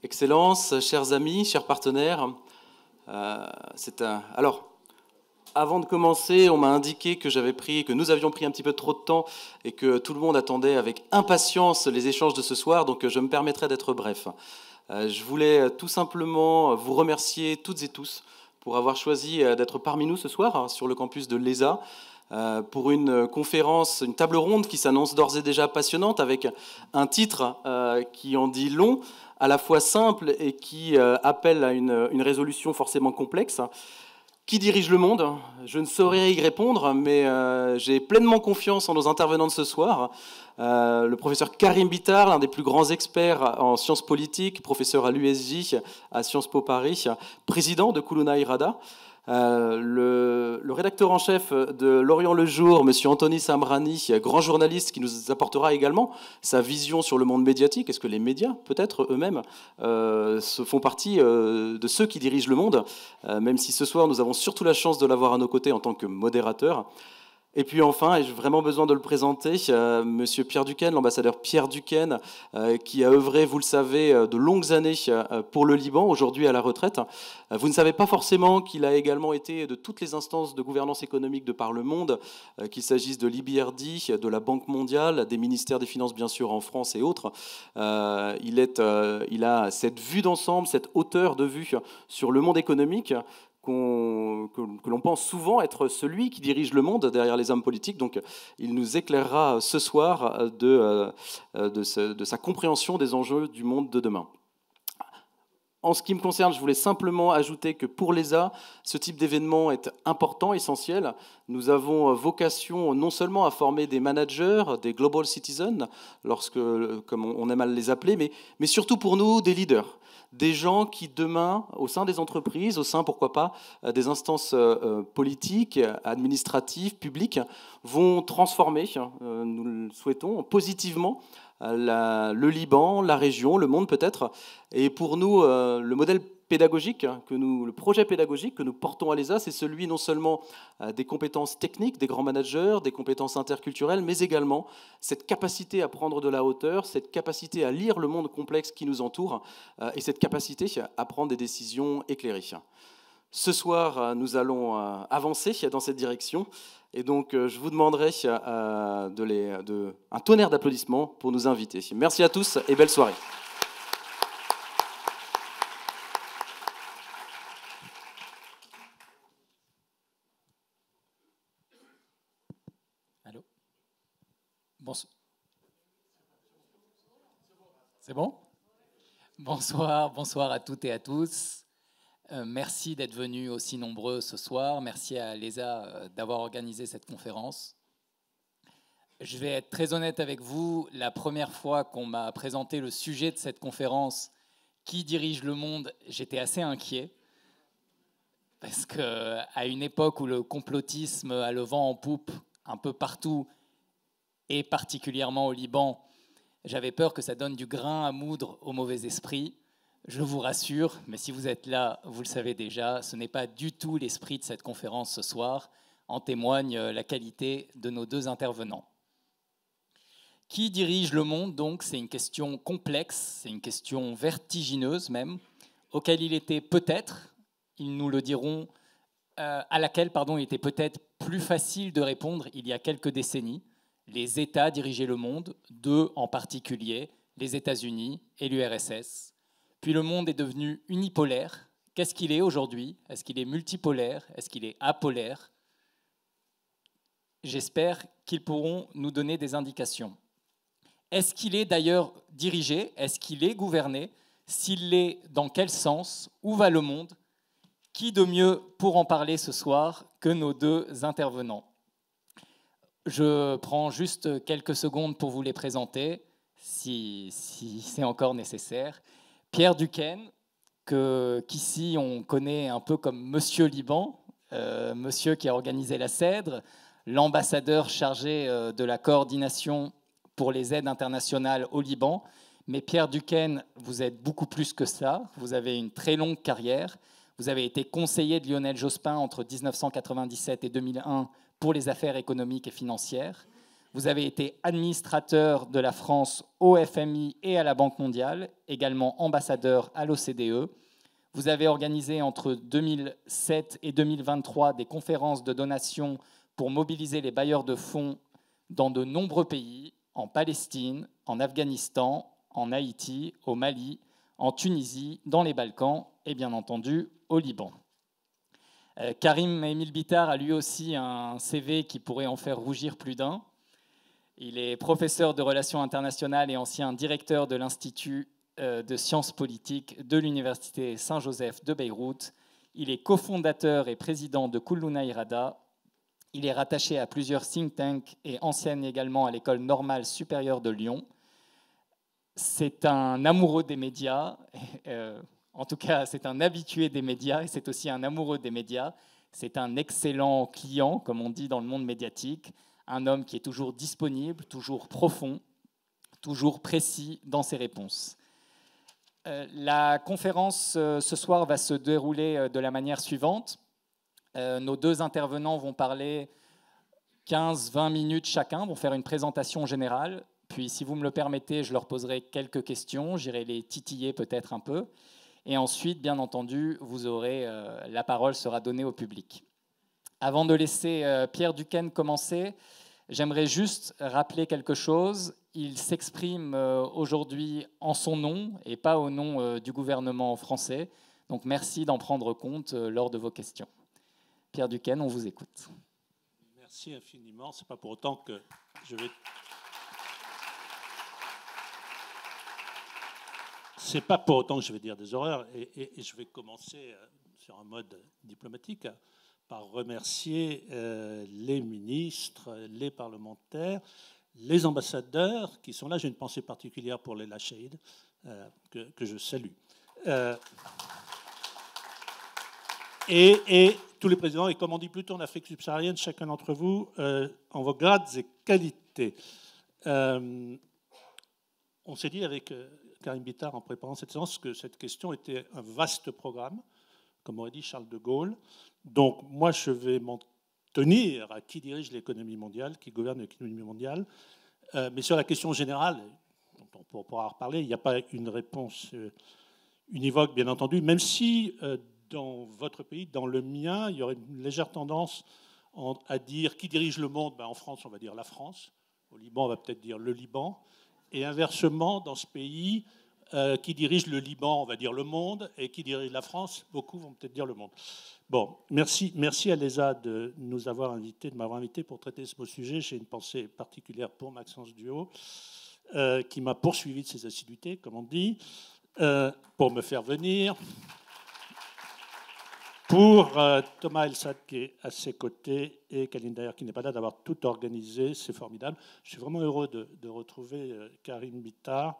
Excellences, chers amis, chers partenaires, alors, avant de commencer, on m'a indiqué que nous avions pris un petit peu trop de temps et que tout le monde attendait avec impatience les échanges de ce soir, donc je me permettrai d'être bref. Je voulais tout simplement vous remercier toutes et tous pour avoir choisi d'être parmi nous ce soir sur le campus de l'ESA pour une conférence, une table ronde qui s'annonce d'ores et déjà passionnante avec un titre qui en dit long, à la fois simple et qui appelle à une résolution forcément complexe. Qui dirige le monde? Je ne saurais y répondre, mais j'ai pleinement confiance en nos intervenants de ce soir. Le professeur Karim Bitar, l'un des plus grands experts en sciences politiques, professeur à l'USJ, à Sciences Po Paris, président de Kuluna Irada. Le rédacteur en chef de L'Orient le Jour, M. Anthony Samrani, grand journaliste qui nous apportera également sa vision sur le monde médiatique. Est-ce que les médias, peut-être eux-mêmes, font partie de ceux qui dirigent le monde, même si ce soir nous avons surtout la chance de l'avoir à nos côtés en tant que modérateur. Et puis enfin, et j'ai vraiment besoin de le présenter, Monsieur Pierre Duquesne, l'ambassadeur Pierre Duquesne, qui a œuvré, vous le savez, de longues années pour le Liban, aujourd'hui à la retraite. Vous ne savez pas forcément qu'il a également été de toutes les instances de gouvernance économique de par le monde, qu'il s'agisse de l'IBRD, de la Banque mondiale, des ministères des Finances bien sûr en France et autres. Il a cette vue d'ensemble, cette hauteur de vue sur le monde économique, que l'on pense souvent être celui qui dirige le monde derrière les hommes politiques. Donc il nous éclairera ce soir de sa compréhension des enjeux du monde de demain. En ce qui me concerne, je voulais simplement ajouter que pour l'ESA, ce type d'événement est important, essentiel. Nous avons vocation non seulement à former des managers, des global citizens, comme on aime à les appeler, mais surtout pour nous, des leaders. Des gens qui demain, au sein des entreprises, au sein, pourquoi pas, des instances politiques, administratives, publiques, vont transformer, nous le souhaitons, positivement, le Liban, la région, le monde peut-être. Et pour nous, le modèle pédagogique, le projet pédagogique que nous portons à l'ESA, c'est celui non seulement des compétences techniques, des grands managers, des compétences interculturelles, mais également cette capacité à prendre de la hauteur, cette capacité à lire le monde complexe qui nous entoure et cette capacité à prendre des décisions éclairées. Ce soir, nous allons avancer dans cette direction. Et donc, je vous demanderai un tonnerre d'applaudissements pour nous inviter. Merci à tous et belle soirée. Allô? Bonsoir. C'est bon? Bonsoir à toutes et à tous. Merci d'être venus aussi nombreux ce soir. Merci à l'ESA d'avoir organisé cette conférence. Je vais être très honnête avec vous. La première fois qu'on m'a présenté le sujet de cette conférence, qui dirige le monde, j'étais assez inquiet. Parce qu'à une époque où le complotisme a le vent en poupe un peu partout, et particulièrement au Liban, j'avais peur que ça donne du grain à moudre au mauvais esprit. Je vous rassure, mais si vous êtes là, vous le savez déjà, ce n'est pas du tout l'esprit de cette conférence ce soir. En témoigne la qualité de nos deux intervenants. Qui dirige le monde, donc? C'est une question complexe, c'est une question vertigineuse même, auquel il était peut-être, ils nous le diront, à laquelle il était peut-être plus facile de répondre il y a quelques décennies. Les États dirigeaient le monde, deux en particulier, les États-Unis et l'URSS. Puis le monde est devenu unipolaire. Qu'est-ce qu'il est aujourd'hui? Est-ce qu'il est multipolaire? Est-ce qu'il est apolaire? J'espère qu'ils pourront nous donner des indications. Est-ce qu'il est d'ailleurs dirigé? Est-ce qu'il est gouverné? S'il l'est, dans quel sens? Où va le monde? Qui de mieux pour en parler ce soir que nos deux intervenants? Je prends juste quelques secondes pour vous les présenter, si c'est encore nécessaire. Pierre Duquesne, qu'ici on connaît un peu comme Monsieur Liban, monsieur qui a organisé la CEDRE, l'ambassadeur chargé de la coordination pour les aides internationales au Liban. Mais Pierre Duquesne, vous êtes beaucoup plus que ça. Vous avez une très longue carrière. Vous avez été conseiller de Lionel Jospin entre 1997 et 2001 pour les affaires économiques et financières. Vous avez été administrateur de la France au FMI et à la Banque mondiale, également ambassadeur à l'OCDE. Vous avez organisé entre 2007 et 2023 des conférences de donation pour mobiliser les bailleurs de fonds dans de nombreux pays, en Palestine, en Afghanistan, en Haïti, au Mali, en Tunisie, dans les Balkans et bien entendu au Liban. Karim Émile Bittard a lui aussi un CV qui pourrait en faire rougir plus d'un. Il est professeur de relations internationales et ancien directeur de l'Institut de sciences politiques de l'Université Saint-Joseph de Beyrouth. Il est cofondateur et président de Kulluna Irada. Il est rattaché à plusieurs think tanks et enseigne également à l'École normale supérieure de Lyon. C'est un amoureux des médias, en tout cas c'est un habitué des médias et c'est aussi un amoureux des médias. C'est un excellent client, comme on dit dans le monde médiatique, un homme qui est toujours disponible, toujours profond, toujours précis dans ses réponses. La conférence ce soir va se dérouler de la manière suivante. Nos deux intervenants vont parler 15-20 minutes chacun, vont faire une présentation générale. Puis, si vous me le permettez, je leur poserai quelques questions. J'irai les titiller peut-être un peu. Et ensuite, bien entendu, vous aurez, la parole sera donnée au public. Avant de laisser Pierre Duquesne commencer, j'aimerais juste rappeler quelque chose. Il s'exprime aujourd'hui en son nom et pas au nom du gouvernement français. Donc, merci d'en prendre compte lors de vos questions. Pierre Duquesne, on vous écoute. Merci infiniment. Ce n'est pas pour autant que je vais... C'est pas pour autant que je vais dire des horreurs. Et je vais commencer sur un mode diplomatique par remercier les ministres, les parlementaires, les ambassadeurs qui sont là. J'ai une pensée particulière pour Leila Chaïd, que je salue. Et tous les présidents, et comme on dit plutôt en Afrique subsaharienne, chacun d'entre vous, en vos grades et qualités. On s'est dit avec Karim Bittard en préparant cette séance que cette question était un vaste programme, comme aurait dit Charles de Gaulle. Donc moi, je vais m'en tenir à qui dirige l'économie mondiale, qui gouverne l'économie mondiale. Mais sur la question générale, dont on pourra reparler, il n'y a pas une réponse univoque, bien entendu, même si... dans votre pays, dans le mien, il y aurait une légère tendance à dire qui dirige le monde. En France, on va dire la France. Au Liban, on va peut-être dire le Liban. Et inversement, dans ce pays, qui dirige le Liban, on va dire le monde. Et qui dirige la France, beaucoup vont peut-être dire le monde. Bon, merci à l'ESA de nous avoir invités, de m'avoir invité pour traiter ce beau sujet. J'ai une pensée particulière pour Maxence Duhaut, qui m'a poursuivi de ses assiduités, comme on dit, pour me faire venir. Pour Thomas Elsat qui est à ses côtés et Kaline Daher qui n'est pas là, d'avoir tout organisé, c'est formidable. Je suis vraiment heureux de retrouver Karim Bittard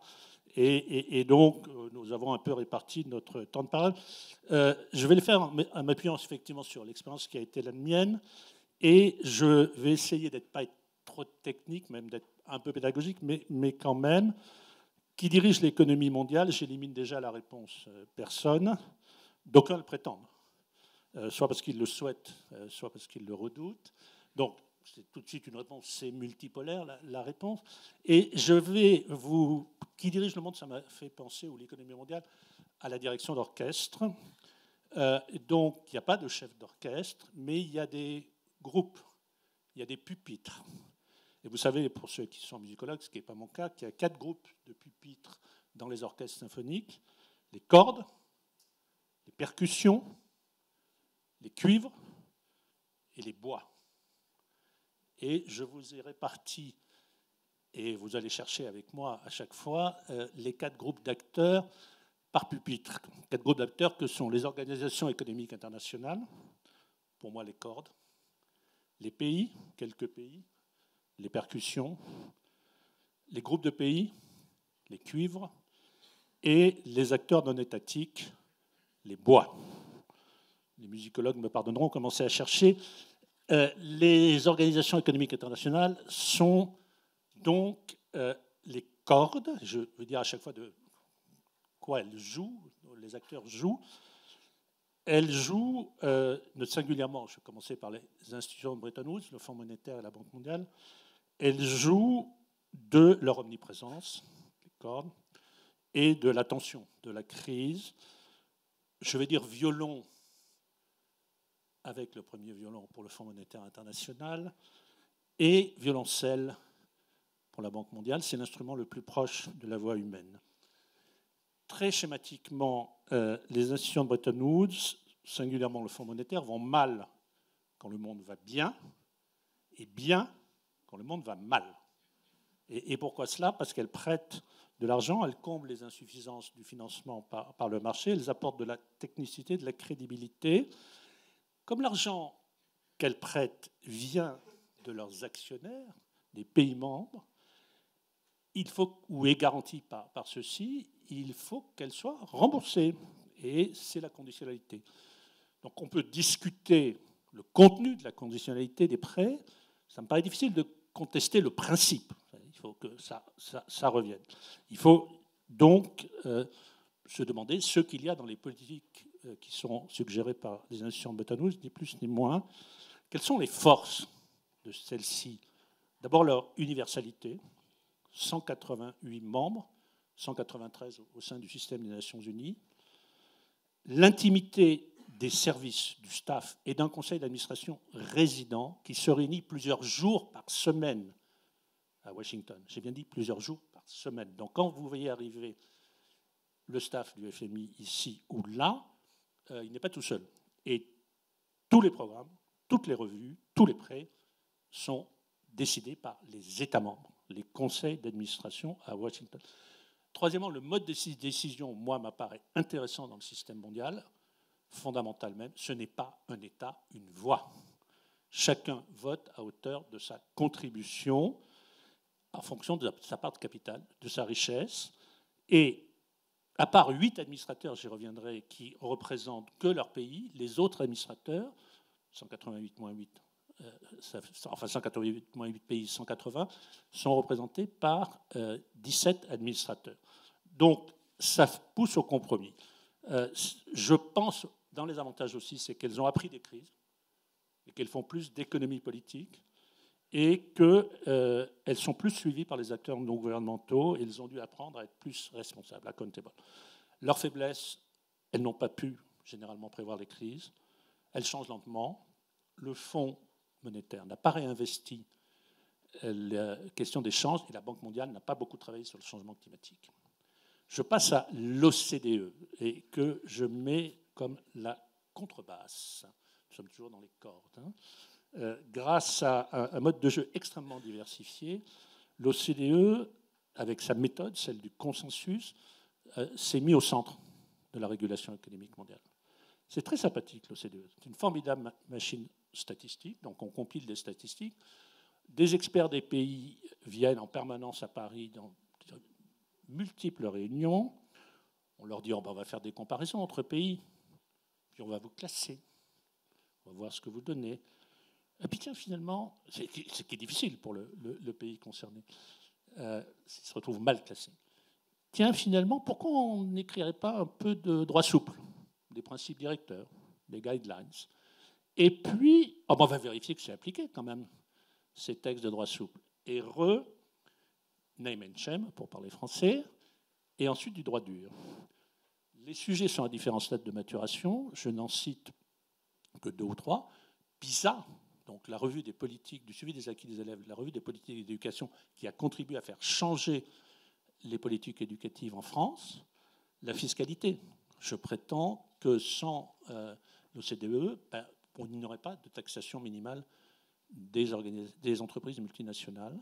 et donc nous avons un peu réparti notre temps de parole. Je vais le faire en m'appuyant effectivement sur l'expérience qui a été la mienne et je vais essayer d'être pas trop technique, même d'être un peu pédagogique, mais quand même, qui dirige l'économie mondiale, j'élimine déjà la réponse personne, d'aucuns le prétendent. Soit parce qu'ils le souhaitent, soit parce qu'ils le redoutent. Donc, c'est tout de suite une réponse, c'est multipolaire, la réponse. Et je vais vous... Qui dirige le monde, ça m'a fait penser, ou l'économie mondiale, à la direction d'orchestre. Donc, il n'y a pas de chef d'orchestre, mais il y a des groupes, il y a des pupitres. Et vous savez, pour ceux qui sont musicologues, ce qui n'est pas mon cas, qu'il y a 4 groupes de pupitres dans les orchestres symphoniques. Les cordes, les percussions, les cuivres et les bois. Et je vous ai réparti, et vous allez chercher avec moi à chaque fois, les 4 groupes d'acteurs par pupitre. 4 groupes d'acteurs que sont les organisations économiques internationales, pour moi les cordes, les pays, quelques pays, les percussions, les groupes de pays, les cuivres, et les acteurs non étatiques, les bois. Les musicologues me pardonneront, ont commencé à chercher. Les organisations économiques internationales sont donc les cordes, je veux dire à chaque fois de quoi elles jouent, les acteurs jouent. Elles jouent, singulièrement, je vais commencer par les institutions de Bretton Woods, le Fonds monétaire et la Banque mondiale, elles jouent de leur omniprésence, et de la tension, de la crise. Je vais dire violon avec le premier violon pour le Fonds monétaire international et violoncelle pour la Banque mondiale. C'est l'instrument le plus proche de la voix humaine. Très schématiquement, les institutions de Bretton Woods, singulièrement le Fonds monétaire, vont mal quand le monde va bien et bien quand le monde va mal. Et pourquoi cela? Parce qu'elles prêtent de l'argent, elles comblent les insuffisances du financement par le marché, elles apportent de la technicité, de la crédibilité. Comme l'argent qu'elles prêtent vient de leurs actionnaires, des pays membres, il faut, ou est garanti par ceux-ci, il faut qu'elles soient remboursées. Et c'est la conditionnalité. Donc on peut discuter le contenu de la conditionnalité des prêts. Ça me paraît difficile de contester le principe. Il faut que ça revienne. Il faut donc se demander ce qu'il y a dans les politiques qui sont suggérées par les institutions de Bretton Woods, ni plus ni moins. Quelles sont les forces de celles-ci? D'abord leur universalité, 188 membres, 193 au sein du système des Nations Unies. L'intimité des services, du staff et d'un conseil d'administration résident qui se réunit plusieurs jours par semaine à Washington. J'ai bien dit plusieurs jours par semaine. Donc quand vous voyez arriver le staff du FMI ici ou là, il n'est pas tout seul. Et tous les programmes, toutes les revues, tous les prêts sont décidés par les États membres, les conseils d'administration à Washington. Troisièmement, le mode de décision, moi, m'apparaît intéressant dans le système mondial, fondamental même. Ce n'est pas un État, une voix. Chacun vote à hauteur de sa contribution en fonction de sa part de capital, de sa richesse. Et à part 8 administrateurs, j'y reviendrai, qui représentent que leur pays, les autres administrateurs, 188 moins 8, enfin 188 moins 8 pays, 180, sont représentés par 17 administrateurs. Donc, ça pousse au compromis. Je pense, dans les avantages aussi, c'est qu'elles ont appris des crises et qu'elles font plus d'économie politique et qu'elles sont plus suivies par les acteurs non gouvernementaux et elles ont dû apprendre à être plus responsables, accountable. Leur faiblesse, elles n'ont pas pu généralement prévoir les crises. Elles changent lentement. Le Fonds monétaire n'a pas réinvesti la question des changes et la Banque mondiale n'a pas beaucoup travaillé sur le changement climatique. Je passe à l'OCDE et que je mets comme la contrebasse. Nous sommes toujours dans les cordes. Grâce à un mode de jeu extrêmement diversifié, l'OCDE, avec sa méthode, celle du consensus, s'est mis au centre de la régulation économique mondiale. C'est très sympathique, l'OCDE. C'est une formidable machine statistique, donc on compile des statistiques. Des experts des pays viennent en permanence à Paris dans multiples réunions. On leur dit on va faire des comparaisons entre pays, puis on va vous classer, on va voir ce que vous donnez. Et puis tiens, finalement, c'est qui est difficile pour le pays concerné, il se retrouve mal classé. Tiens, finalement, pourquoi on n'écrirait pas un peu de droit souple, des principes directeurs, des guidelines? Et puis, on va vérifier que c'est appliqué quand même, ces textes de droit souple. Et name and shame, pour parler français, et ensuite du droit dur. Les sujets sont à différents stades de maturation. Je n'en cite que 2 ou 3. PISA, donc la revue des politiques, du suivi des acquis des élèves, la revue des politiques d'éducation qui a contribué à faire changer les politiques éducatives en France. La fiscalité. Je prétends que sans l'OCDE, on n'aurait pas de taxation minimale des entreprises multinationales.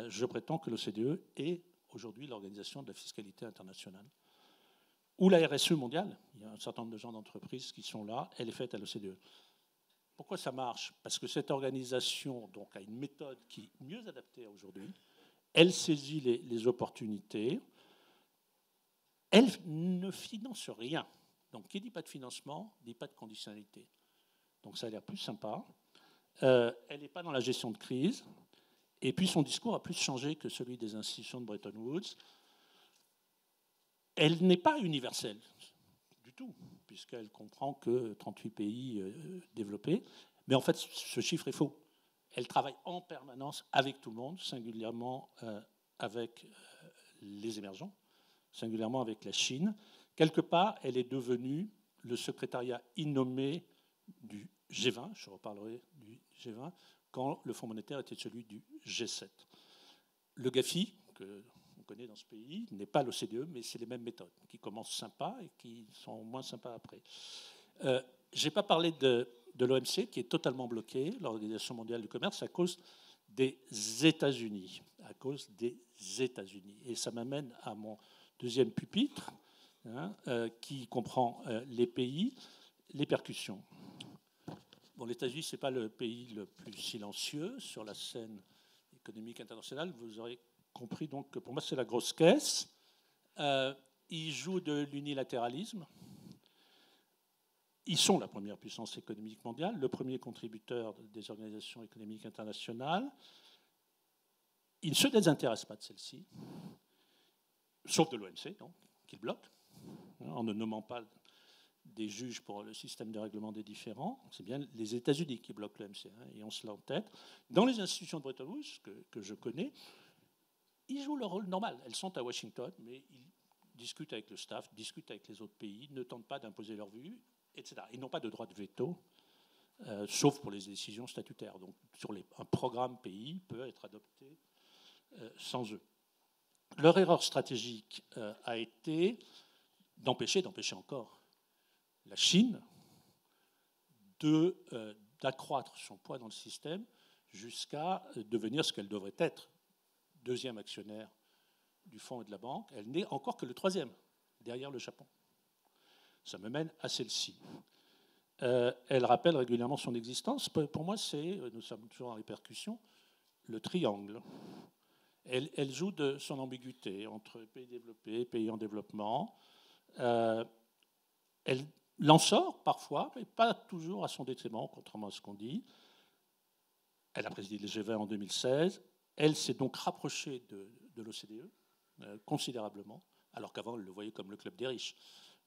Je prétends que l'OCDE est aujourd'hui l'organisation de la fiscalité internationale. Ou la RSE mondiale, il y a un certain nombre de gens d'entreprises qui sont là, elle est faite à l'OCDE. Pourquoi ça marche? Parce que cette organisation donc, a une méthode qui est mieux adaptée à aujourd'hui, elle saisit les opportunités, elle ne finance rien. Donc qui dit pas de financement, dit pas de conditionnalité. Donc ça a l'air plus sympa. Elle n'est pas dans la gestion de crise. Et puis son discours a plus changé que celui des institutions de Bretton Woods. Elle n'est pas universelle du tout, puisqu'elle comprend que 38 pays développés. Mais en fait, ce chiffre est faux. Elle travaille en permanence avec tout le monde, singulièrement avec les émergents, singulièrement avec la Chine. Quelque part, elle est devenue le secrétariat innommé du G20, je reparlerai du G20, quand le Fonds monétaire était celui du G7. Le GAFI, qu'on connaît dans ce pays, n'est pas l'OCDE, mais c'est les mêmes méthodes, qui commencent sympas et qui sont moins sympas après. Je n'ai pas parlé de l'OMC, qui est totalement bloquée, l'Organisation mondiale du commerce, à cause des États-Unis. À cause des États-Unis. Et ça m'amène à mon deuxième pupitre, qui comprend les pays, les percussions. Bon, les États-Unis, ce n'est pas le pays le plus silencieux sur la scène économique internationale. Vous aurez compris donc que pour moi, c'est la grosse caisse. Ils jouent de l'unilatéralisme. Ils sont la première puissance économique mondiale, le premier contributeur des organisations économiques internationales. Ils ne se désintéressent pas de celle-ci, sauf de l'OMC, qu'ils bloquent, en ne nommant pas des juges pour le système de règlement des différends. C'est bien les États-Unis qui bloquent l'OMC, et on se l'a en tête. Dans les institutions de Bretton Woods, que je connais, ils jouent leur rôle normal. Elles sont à Washington, mais ils discutent avec le staff, discutent avec les autres pays, ne tentent pas d'imposer leur vue, etc. Ils n'ont pas de droit de veto, sauf pour les décisions statutaires. Donc, un programme pays peut être adopté sans eux. Leur erreur stratégique a été d'empêcher encore la Chine d'accroître son poids dans le système jusqu'à devenir ce qu'elle devrait être, deuxième actionnaire du fonds et de la banque. Elle n'est encore que le troisième, derrière le Japon. Ça me mène à celle-ci. Elle rappelle régulièrement son existence. Pour moi, nous sommes toujours en répercussion, le triangle. Elle joue de son ambiguïté entre pays développés et pays en développement. Elle l'en sort parfois, mais pas toujours à son détriment, contrairement à ce qu'on dit. Elle a présidé le G20 en 2016. Elle s'est donc rapprochée de l'OCDE considérablement, alors qu'avant, elle le voyait comme le club des riches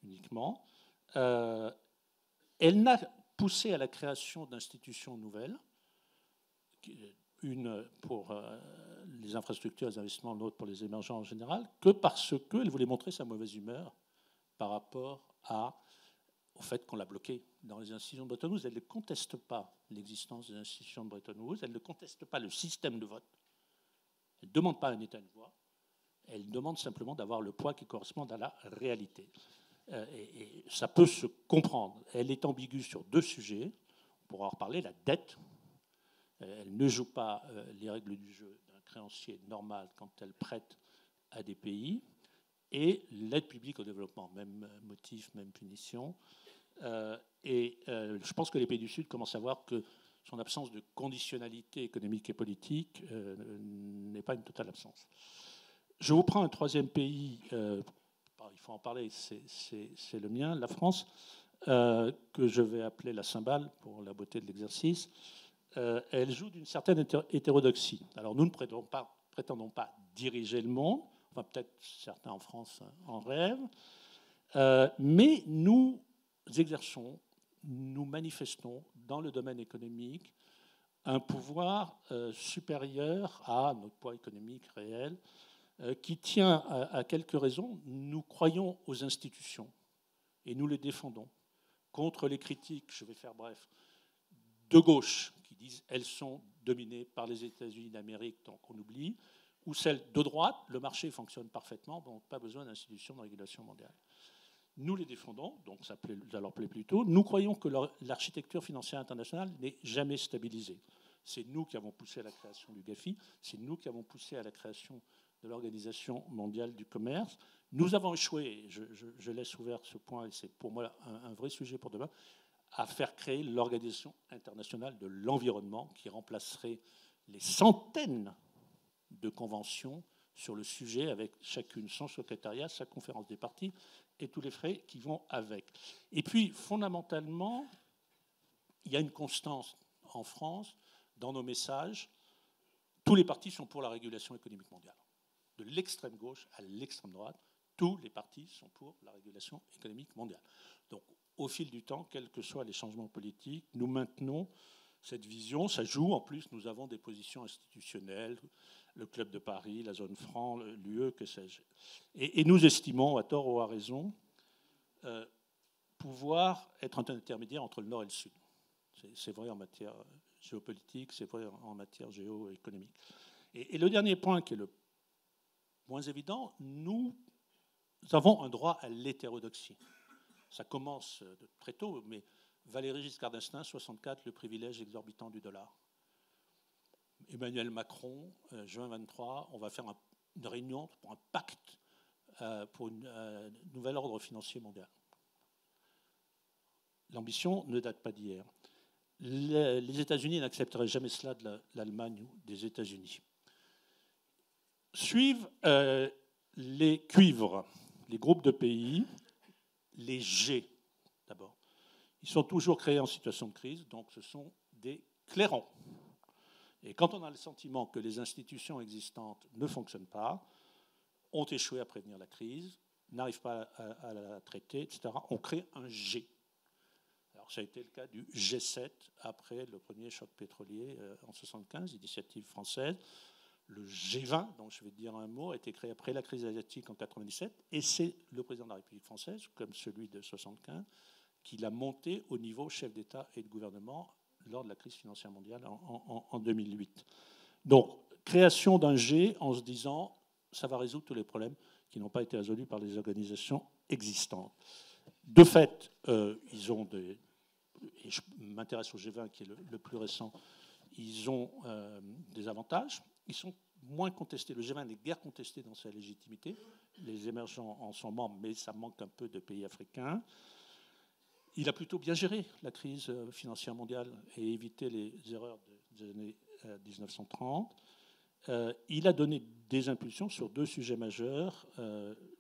uniquement. Elle n'a poussé à la création d'institutions nouvelles, une pour les infrastructures et les investissements, l'autre pour les émergents en général, que parce qu'elle voulait montrer sa mauvaise humeur par rapport au fait qu'on l'a bloquée dans les institutions de Bretton Woods. Elle ne conteste pas l'existence des institutions de Bretton Woods, elle ne conteste pas le système de vote, elle ne demande pas un État une voix, elle demande simplement d'avoir le poids qui correspond à la réalité. Et ça peut se comprendre. Elle est ambiguë sur deux sujets. On pourra en reparler. La dette. Elle ne joue pas les règles du jeu d'un créancier normal quand elle prête à des pays. Et l'aide publique au développement. Même motif, même punition. Je pense que les pays du Sud commencent à voir que son absence de conditionnalité économique et politique n'est pas une totale absence. Je vous prends un troisième pays, il faut en parler, c'est le mien, la France, que je vais appeler la cymbale pour la beauté de l'exercice. Elle joue d'une certaine hétérodoxie. Alors nous ne prétendons pas diriger le monde, enfin peut-être certains en France en rêvent, mais nous exerçons, nous manifestons dans le domaine économique un pouvoir supérieur à notre poids économique réel, qui tient à quelques raisons. Nous croyons aux institutions et nous les défendons contre les critiques, je vais faire bref, de gauche qui disent elles sont dominées par les États-Unis d'Amérique, donc on oublie, ou celles de droite, le marché fonctionne parfaitement, donc pas besoin d'institutions de régulation mondiale. Nous les défendons, donc ça leur plaît plutôt. Nous croyons que l'architecture financière internationale n'est jamais stabilisée. C'est nous qui avons poussé à la création du GAFI, c'est nous qui avons poussé à la création de l'Organisation mondiale du commerce. Nous avons échoué, je laisse ouvert ce point, et c'est pour moi un vrai sujet pour demain, à faire créer l'Organisation internationale de l'environnement qui remplacerait les centaines de conventions sur le sujet, avec chacune son secrétariat, sa conférence des parties et tous les frais qui vont avec. Et puis, fondamentalement, il y a une constance en France dans nos messages. Tous les partis sont pour la régulation économique mondiale. De l'extrême gauche à l'extrême droite, tous les partis sont pour la régulation économique mondiale. Donc, au fil du temps, quels que soient les changements politiques, nous maintenons cette vision. Ça joue. En plus, nous avons des positions institutionnelles, le Club de Paris, la zone franc, l'UE, que sais-je. Et nous estimons, à tort ou à raison, pouvoir être un intermédiaire entre le Nord et le Sud. C'est vrai en matière géopolitique, c'est vrai en matière géoéconomique. Et le dernier point qui est le moins évident, nous avons un droit à l'hétérodoxie. Ça commence de très tôt, mais Valéry Giscard d'Estaing, 64, le privilège exorbitant du dollar. Emmanuel Macron, juin 23, on va faire une réunion pour un pacte pour un nouvel ordre financier mondial. L'ambition ne date pas d'hier. Les États-Unis n'accepteraient jamais cela de l'Allemagne ou des États-Unis. Suivent les cuivres, les groupes de pays, les G d'abord. Ils sont toujours créés en situation de crise, donc ce sont des clairons. Et quand on a le sentiment que les institutions existantes ne fonctionnent pas, ont échoué à prévenir la crise, n'arrivent pas à la traiter, etc., on crée un G. Alors ça a été le cas du G7 après le premier choc pétrolier en 1975, initiative française. Le G20, dont je vais dire un mot, a été créé après la crise asiatique en 1997, et c'est le président de la République française, comme celui de 1975, qui l'a monté au niveau chef d'État et de gouvernement lors de la crise financière mondiale en 2008. Donc, création d'un G en se disant ça va résoudre tous les problèmes qui n'ont pas été résolus par les organisations existantes. De fait, ils ont des... Et je m'intéresse au G20 qui est le plus récent. Ils ont des avantages. Ils sont moins contestés. Le G20 n'est guère contesté dans sa légitimité. Les émergents en sont membres, mais ça manque un peu de pays africains. Il a plutôt bien géré la crise financière mondiale et évité les erreurs des années 1930. Il a donné des impulsions sur deux sujets majeurs,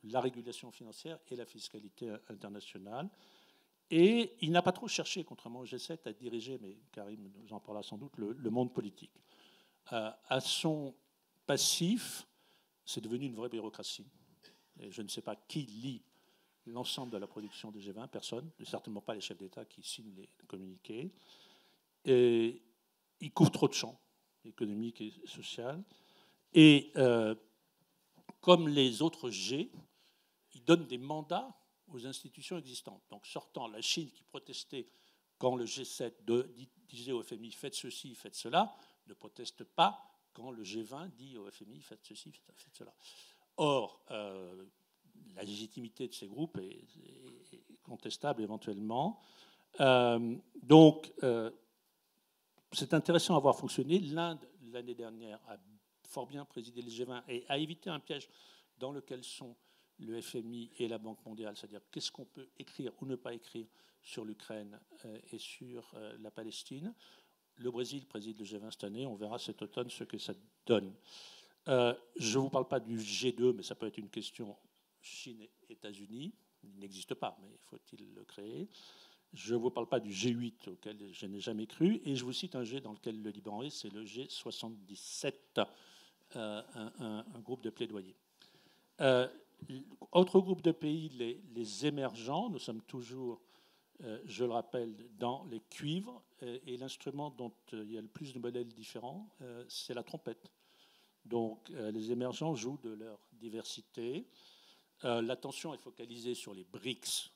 la régulation financière et la fiscalité internationale. Et il n'a pas trop cherché, contrairement au G7, à diriger, mais Karim nous en parlera sans doute, le monde politique. À son passif, c'est devenu une vraie bureaucratie. Et je ne sais pas qui lit l'ensemble de la production du G20, personne, certainement pas les chefs d'État qui signent les communiqués. Et il couvre trop de champs, économiques et sociaux. Et comme les autres G, il donne des mandats aux institutions existantes. Donc sortant la Chine qui protestait quand le G7 disait au FMI faites ceci, faites cela, ne proteste pas quand le G20 dit au FMI faites ceci, faites cela. Or, la légitimité de ces groupes est contestable éventuellement. Donc, c'est intéressant à voir fonctionner. L'Inde, l'année dernière, a fort bien présidé le G20 et a évité un piège dans lequel sont le FMI et la Banque mondiale, c'est-à-dire qu'est-ce qu'on peut écrire ou ne pas écrire sur l'Ukraine et sur la Palestine. Le Brésil préside le G20 cette année, on verra cet automne ce que ça donne. Je ne vous parle pas du G2, mais ça peut être une question Chine et États-Unis. Il n'existe pas, mais faut-il le créer? Je ne vous parle pas du G8, auquel je n'ai jamais cru, et je vous cite un G dans lequel le Liban est, c'est le G77, un groupe de plaidoyer. Autre groupe de pays, les émergents, nous sommes toujours, je le rappelle, dans les cuivres, et l'instrument dont il y a le plus de modèles différents, c'est la trompette. Donc les émergents jouent de leur diversité. L'attention est focalisée sur les BRICS,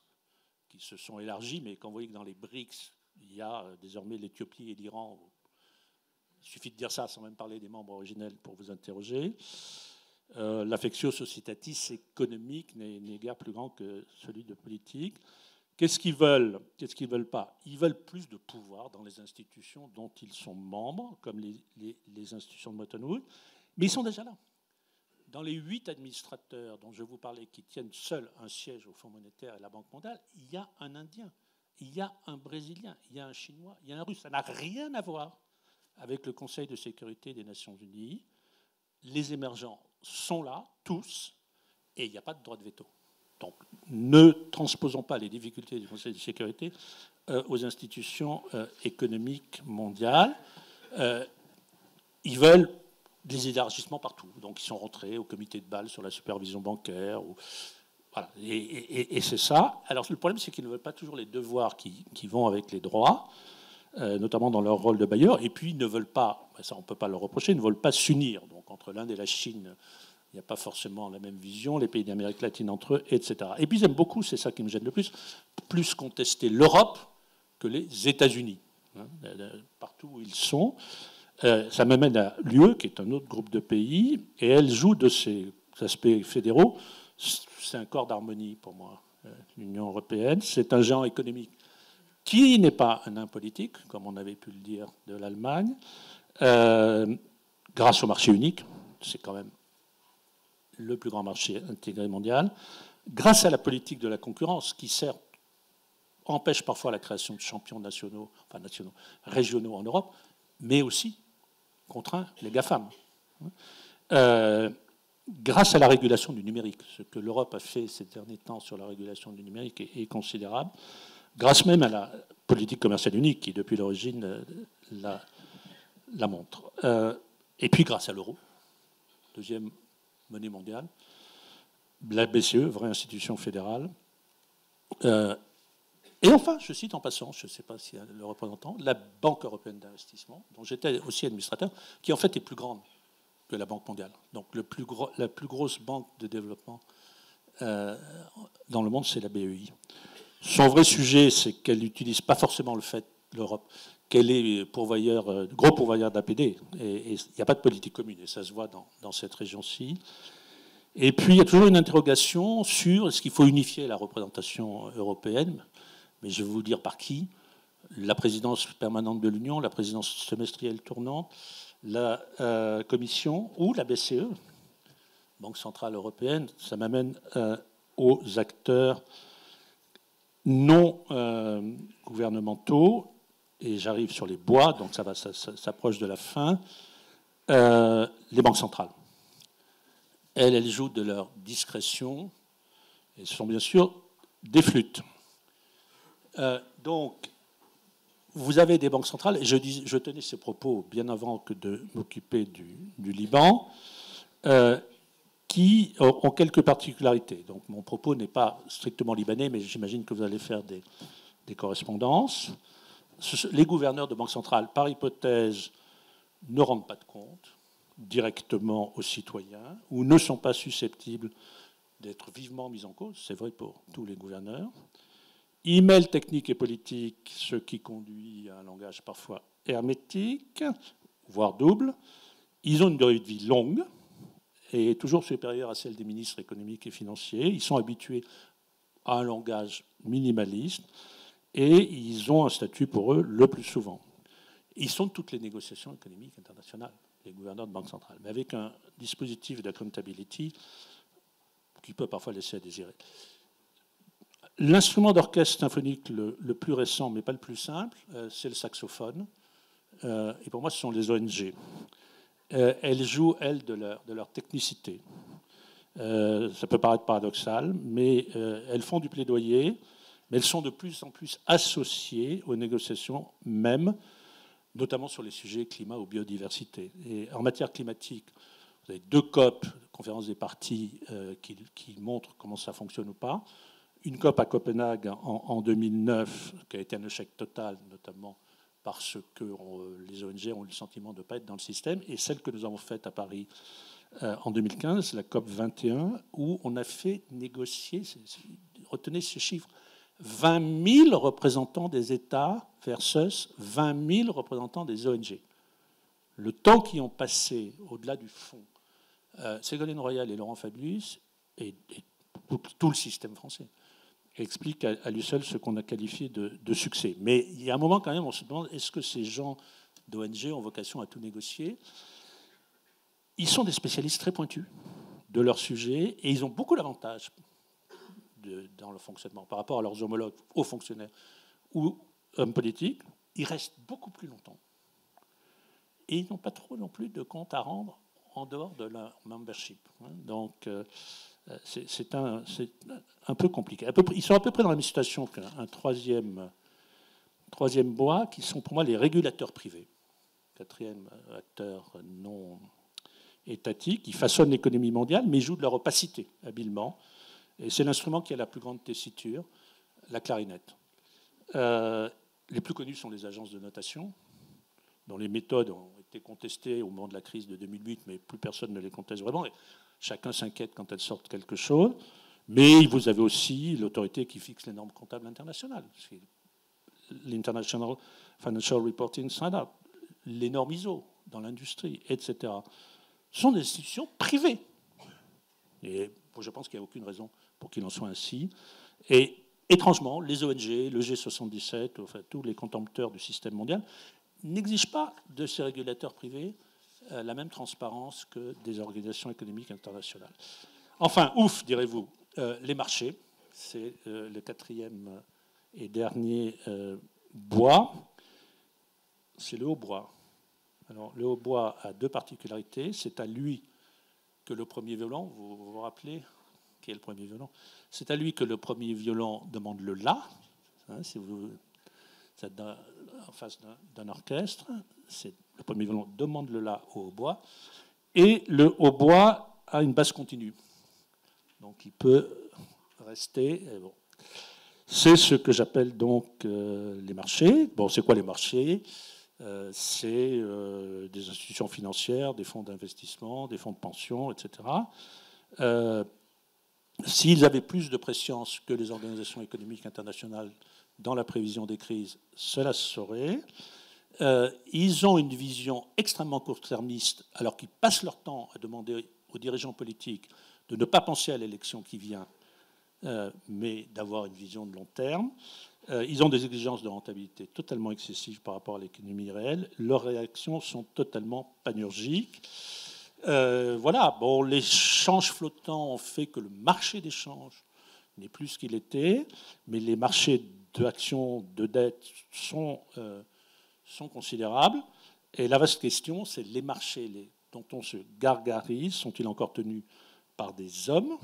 qui se sont élargis, mais quand vous voyez que dans les BRICS, il y a désormais l'Éthiopie et l'Iran, il suffit de dire ça sans même parler des membres originels pour vous interroger. L'affectio societatis économique n'est guère plus grand que celui de politique. Qu'est-ce qu'ils veulent? Qu'est-ce qu'ils ne veulent pas? Ils veulent plus de pouvoir dans les institutions dont ils sont membres, comme les institutions de Bretton Woods, mais ils sont déjà là. Dans les 8 administrateurs dont je vous parlais qui tiennent seuls un siège au Fonds monétaire et à la Banque mondiale, il y a un Indien, il y a un Brésilien, il y a un Chinois, il y a un Russe. Ça n'a rien à voir avec le Conseil de sécurité des Nations Unies. Les émergents sont là, tous, et il n'y a pas de droit de veto. Donc, ne transposons pas les difficultés du Conseil de sécurité aux institutions économiques mondiales. Ils veulent des élargissements partout. Donc, ils sont rentrés au comité de Bâle sur la supervision bancaire. Voilà. Et c'est ça. Alors, le problème, c'est qu'ils ne veulent pas toujours les devoirs qui vont avec les droits. notamment dans leur rôle de bailleur. Et puis, ils ne veulent pas, ça on ne peut pas leur reprocher, ils ne veulent pas s'unir. Donc, entre l'Inde et la Chine, il n'y a pas forcément la même vision, les pays d'Amérique latine entre eux, etc. Et puis, ils aiment beaucoup, c'est ça qui me gêne le plus contester l'Europe que les États-Unis, partout où ils sont. Ça m'amène à l'UE, qui est un autre groupe de pays, et elle joue de ces aspects fédéraux. C'est un corps d'harmonie pour moi, l'Union européenne. C'est un géant économique qui n'est pas un nain politique, comme on avait pu le dire de l'Allemagne, grâce au marché unique, c'est quand même le plus grand marché intégré mondial, grâce à la politique de la concurrence, qui certes empêche parfois la création de champions nationaux, régionaux en Europe, mais aussi contraint les GAFAM. Grâce à la régulation du numérique, ce que l'Europe a fait ces derniers temps sur la régulation du numérique est considérable, grâce même à la politique commerciale unique qui, depuis l'origine, la montre. Et puis grâce à l'euro, deuxième monnaie mondiale, la BCE, vraie institution fédérale. Et enfin, je cite en passant, je ne sais pas s'il y a le représentant, la Banque européenne d'investissement, dont j'étais aussi administrateur, qui en fait est plus grande que la Banque mondiale. Donc la plus grosse banque de développement dans le monde, c'est la BEI. Son vrai sujet, c'est qu'elle n'utilise pas forcément le fait, l'Europe, qu'elle est gros pourvoyeur d'APD. Et il n'y a pas de politique commune, et ça se voit dans cette région-ci. Et puis, il y a toujours une interrogation sur est-ce qu'il faut unifier la représentation européenne. Mais je vais vous dire par qui. La présidence permanente de l'Union, la présidence semestrielle tournante, la Commission ou la BCE, Banque centrale européenne. Ça m'amène aux acteurs non gouvernementaux. Et j'arrive sur les bois, donc ça s'approche de la fin. Les banques centrales. Elles jouent de leur discrétion. Et ce sont bien sûr des flûtes. Donc, vous avez des banques centrales, et je tenais ces propos bien avant que de m'occuper du Liban, qui ont quelques particularités. Donc, mon propos n'est pas strictement libanais, mais j'imagine que vous allez faire des correspondances. Les gouverneurs de banques centrales, par hypothèse, ne rendent pas de compte directement aux citoyens ou ne sont pas susceptibles d'être vivement mis en cause. C'est vrai pour tous les gouverneurs. Ils mêlent technique et politique, ce qui conduit à un langage parfois hermétique, voire double. Ils ont une durée de vie longue et toujours supérieure à celle des ministres économiques et financiers. Ils sont habitués à un langage minimaliste et ils ont un statut pour eux le plus souvent. Ils sont de toutes les négociations économiques internationales, les gouverneurs de banque centrale, mais avec un dispositif d'accountability qui peut parfois laisser à désirer. L'instrument d'orchestre symphonique le plus récent, mais pas le plus simple, c'est le saxophone. Et pour moi, ce sont les ONG. Elles jouent, elles, de leur technicité. Ça peut paraître paradoxal, mais elles font du plaidoyer, mais elles sont de plus en plus associées aux négociations mêmes, notamment sur les sujets climat ou biodiversité. Et en matière climatique, vous avez 2 COP, conférence des parties, qui montrent comment ça fonctionne ou pas. Une COP à Copenhague en 2009, qui a été un échec total, notamment parce que les ONG ont eu le sentiment de ne pas être dans le système, et celle que nous avons faite à Paris en 2015, la COP 21, où on a fait négocier, retenez ce chiffre, 20 000 représentants des États versus 20 000 représentants des ONG. Le temps qu'ils ont passé au-delà du fond, Ségolène Royal et Laurent Fabius, et tout le système français, explique à lui seul ce qu'on a qualifié de succès. Mais il y a un moment quand même, on se demande, est-ce que ces gens d'ONG ont vocation à tout négocier? Ils sont des spécialistes très pointus de leur sujet et ils ont beaucoup d'avantages dans le fonctionnement par rapport à leurs homologues, hauts fonctionnaires ou hommes politiques. Ils restent beaucoup plus longtemps. Et ils n'ont pas trop non plus de compte à rendre en dehors de leur membership. Donc, c'est un peu compliqué. Ils sont à peu près dans la même situation qu'un troisième bois, qui sont pour moi les régulateurs privés. 4e acteur non étatique, qui façonnent l'économie mondiale, mais jouent de leur opacité habilement. Et c'est l'instrument qui a la plus grande tessiture, la clarinette. Les plus connues sont les agences de notation, dont les méthodes ont été contestées au moment de la crise de 2008, mais plus personne ne les conteste vraiment. Et chacun s'inquiète quand elles sortent quelque chose. Mais vous avez aussi l'autorité qui fixe les normes comptables internationales, l'International Financial Reporting Standard, les normes ISO dans l'industrie, etc. Ce sont des institutions privées. Et je pense qu'il n'y a aucune raison pour qu'il en soit ainsi. Et étrangement, les ONG, le G77, enfin tous les contempteurs du système mondial, n'exigent pas de ces régulateurs privés la même transparence que des organisations économiques internationales. Enfin, ouf, direz-vous, les marchés, c'est le quatrième et dernier bois, c'est le hautbois. Alors, le hautbois a deux particularités. C'est à lui que le premier violon, vous vous rappelez qui est le premier violon? C'est à lui que le premier violon demande le la. Hein, si vous êtes en face d'un orchestre, le premier violon demande le la au hautbois. Et le hautbois a une basse continue. Donc il peut rester. Bon. C'est ce que j'appelle donc les marchés. Bon, c'est quoi les marchés? C'est des institutions financières, des fonds d'investissement, des fonds de pension, etc. S'ils avaient plus de préscience que les organisations économiques internationales dans la prévision des crises, cela se saurait. Ils ont une vision extrêmement court-termiste, alors qu'ils passent leur temps à demander aux dirigeants politiques de ne pas penser à l'élection qui vient, mais d'avoir une vision de long terme. Ils ont des exigences de rentabilité totalement excessives par rapport à l'économie réelle. Leurs réactions sont totalement panurgiques. Voilà, bon, les changes flottants ont fait que le marché des changes n'est plus ce qu'il était, mais les marchés d'actions, de dette sont considérables. Et la vaste question, c'est les marchés dont on se gargarise, sont-ils encore tenus par des hommes?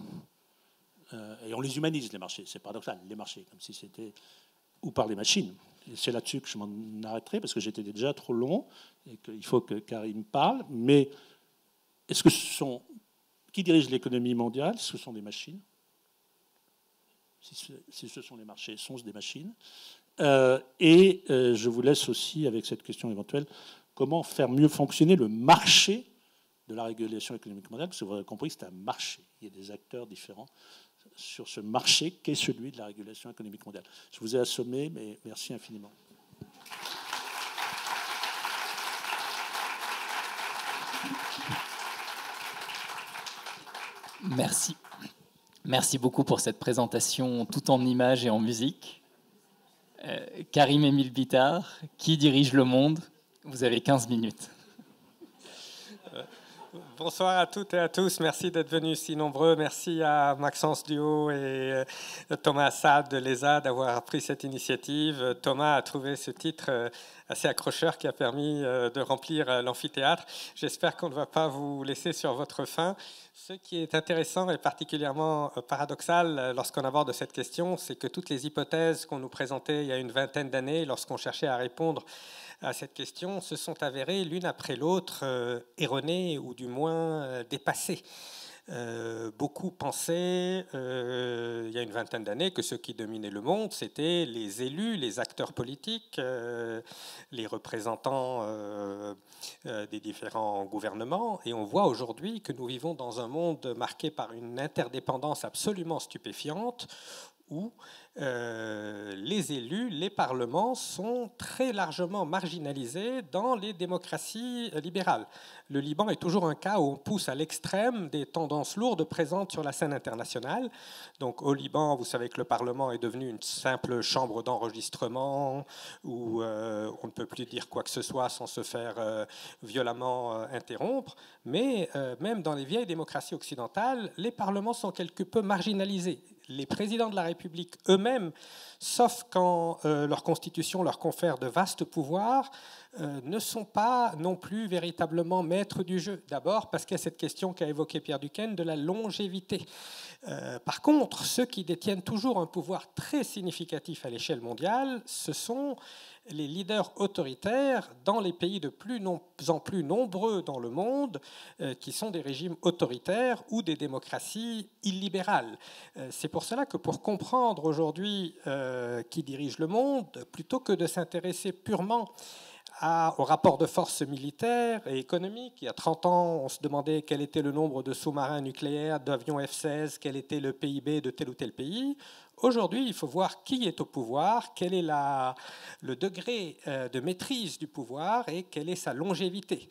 Et on les humanise, les marchés, c'est paradoxal, les marchés, comme si c'était... ou par les machines. Et c'est là-dessus que je m'en arrêterai, parce que j'étais déjà trop long, et qu'il faut que Karim parle. Mais est-ce que qui dirige l'économie mondiale? Ce sont des machines. Si ce sont les marchés, sont-ce des machines? Je vous laisse aussi avec cette question éventuelle, comment faire mieux fonctionner le marché de la régulation économique mondiale? Parce que vous avez compris que c'est un marché. Il y a des acteurs différents sur ce marché qu'est celui de la régulation économique mondiale. Je vous ai assommé, mais merci infiniment. Merci. Merci beaucoup pour cette présentation tout en images et en musique. Karim Émile Bittard, qui dirige le monde? Vous avez 15 minutes. Bonsoir à toutes et à tous. Merci d'être venus si nombreux. Merci à Maxence Duhaut et Thomas Assad de l'ESA d'avoir pris cette initiative. Thomas a trouvé ce titre assez accrocheur qui a permis de remplir l'amphithéâtre. J'espère qu'on ne va pas vous laisser sur votre faim. Ce qui est intéressant et particulièrement paradoxal lorsqu'on aborde cette question, c'est que toutes les hypothèses qu'on nous présentait il y a une vingtaine d'années, lorsqu'on cherchait à répondre à cette question, se sont avérées l'une après l'autre erronées ou du moins dépassées. Beaucoup pensaient, il y a une vingtaine d'années, que ceux qui dominaient le monde, c'était les élus, les acteurs politiques, les représentants des différents gouvernements. Et on voit aujourd'hui que nous vivons dans un monde marqué par une interdépendance absolument stupéfiante, où les élus, les parlements sont très largement marginalisés dans les démocraties libérales. Le Liban est toujours un cas où on pousse à l'extrême des tendances lourdes présentes sur la scène internationale. Donc au Liban, vous savez que le Parlement est devenu une simple chambre d'enregistrement où on ne peut plus dire quoi que ce soit sans se faire violemment interrompre. Mais même dans les vieilles démocraties occidentales, les parlements sont quelque peu marginalisés. Les présidents de la République eux-mêmes, sauf quand leur constitution leur confère de vastes pouvoirs, ne sont pas non plus véritablement maîtres du jeu. D'abord parce qu'il y a cette question qu'a évoquée Pierre Duquesne de la longévité. Par contre, ceux qui détiennent toujours un pouvoir très significatif à l'échelle mondiale, ce sont les leaders autoritaires dans les pays de plus en plus nombreux dans le monde, qui sont des régimes autoritaires ou des démocraties illibérales. C'est pour cela que pour comprendre aujourd'hui qui dirige le monde, plutôt que de s'intéresser purement au rapport de force militaire et économique. Il y a 30 ans, on se demandait quel était le nombre de sous-marins nucléaires, d'avions F-16, quel était le PIB de tel ou tel pays. Aujourd'hui, il faut voir qui est au pouvoir, quel est le degré de maîtrise du pouvoir et quelle est sa longévité.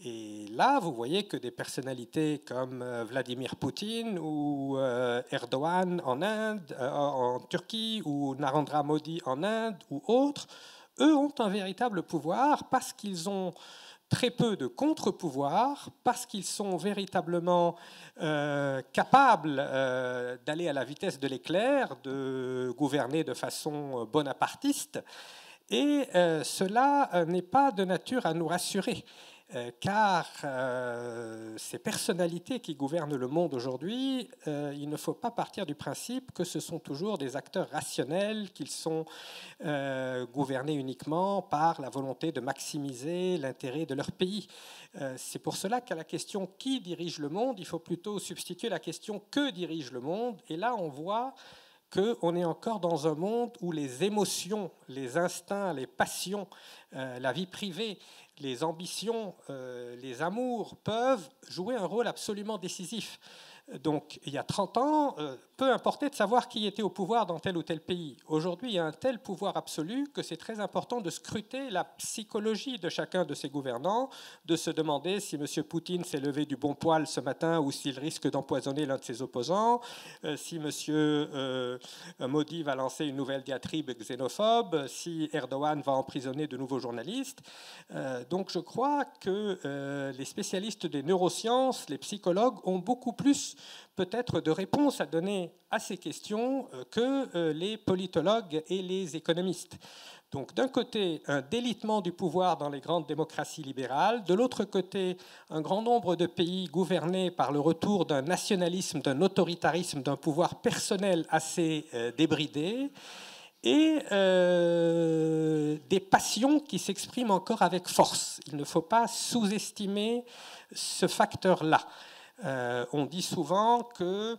Et là, vous voyez que des personnalités comme Vladimir Poutine ou Erdogan en Inde, en Turquie, ou Narendra Modi en Inde ou autres, eux ont un véritable pouvoir parce qu'ils ont très peu de contre-pouvoir, parce qu'ils sont véritablement capables d'aller à la vitesse de l'éclair, de gouverner de façon bonapartiste. Et cela n'est pas de nature à nous rassurer. Car ces personnalités qui gouvernent le monde aujourd'hui, il ne faut pas partir du principe que ce sont toujours des acteurs rationnels, qu'ils sont gouvernés uniquement par la volonté de maximiser l'intérêt de leur pays. C'est pour cela qu'à la question « qui dirige le monde ?», il faut plutôt substituer la question « que dirige le monde ?». Et là, on voit qu'on est encore dans un monde où les émotions, les instincts, les passions, la vie privée, les ambitions, les amours peuvent jouer un rôle absolument décisif. Donc, il y a 30 ans, peu importait de savoir qui était au pouvoir dans tel ou tel pays. Aujourd'hui, il y a un tel pouvoir absolu que c'est très important de scruter la psychologie de chacun de ces gouvernants, de se demander si M. Poutine s'est levé du bon poil ce matin ou s'il risque d'empoisonner l'un de ses opposants, si M. Modi va lancer une nouvelle diatribe xénophobe, si Erdogan va emprisonner de nouveaux journalistes. Donc, je crois que les spécialistes des neurosciences, les psychologues, ont beaucoup plus peut-être de réponses à donner à ces questions que les politologues et les économistes. Donc d'un côté, un délitement du pouvoir dans les grandes démocraties libérales, de l'autre côté, un grand nombre de pays gouvernés par le retour d'un nationalisme, d'un autoritarisme, d'un pouvoir personnel assez débridé, et des passions qui s'expriment encore avec force. Il ne faut pas sous-estimer ce facteur-là. On dit souvent que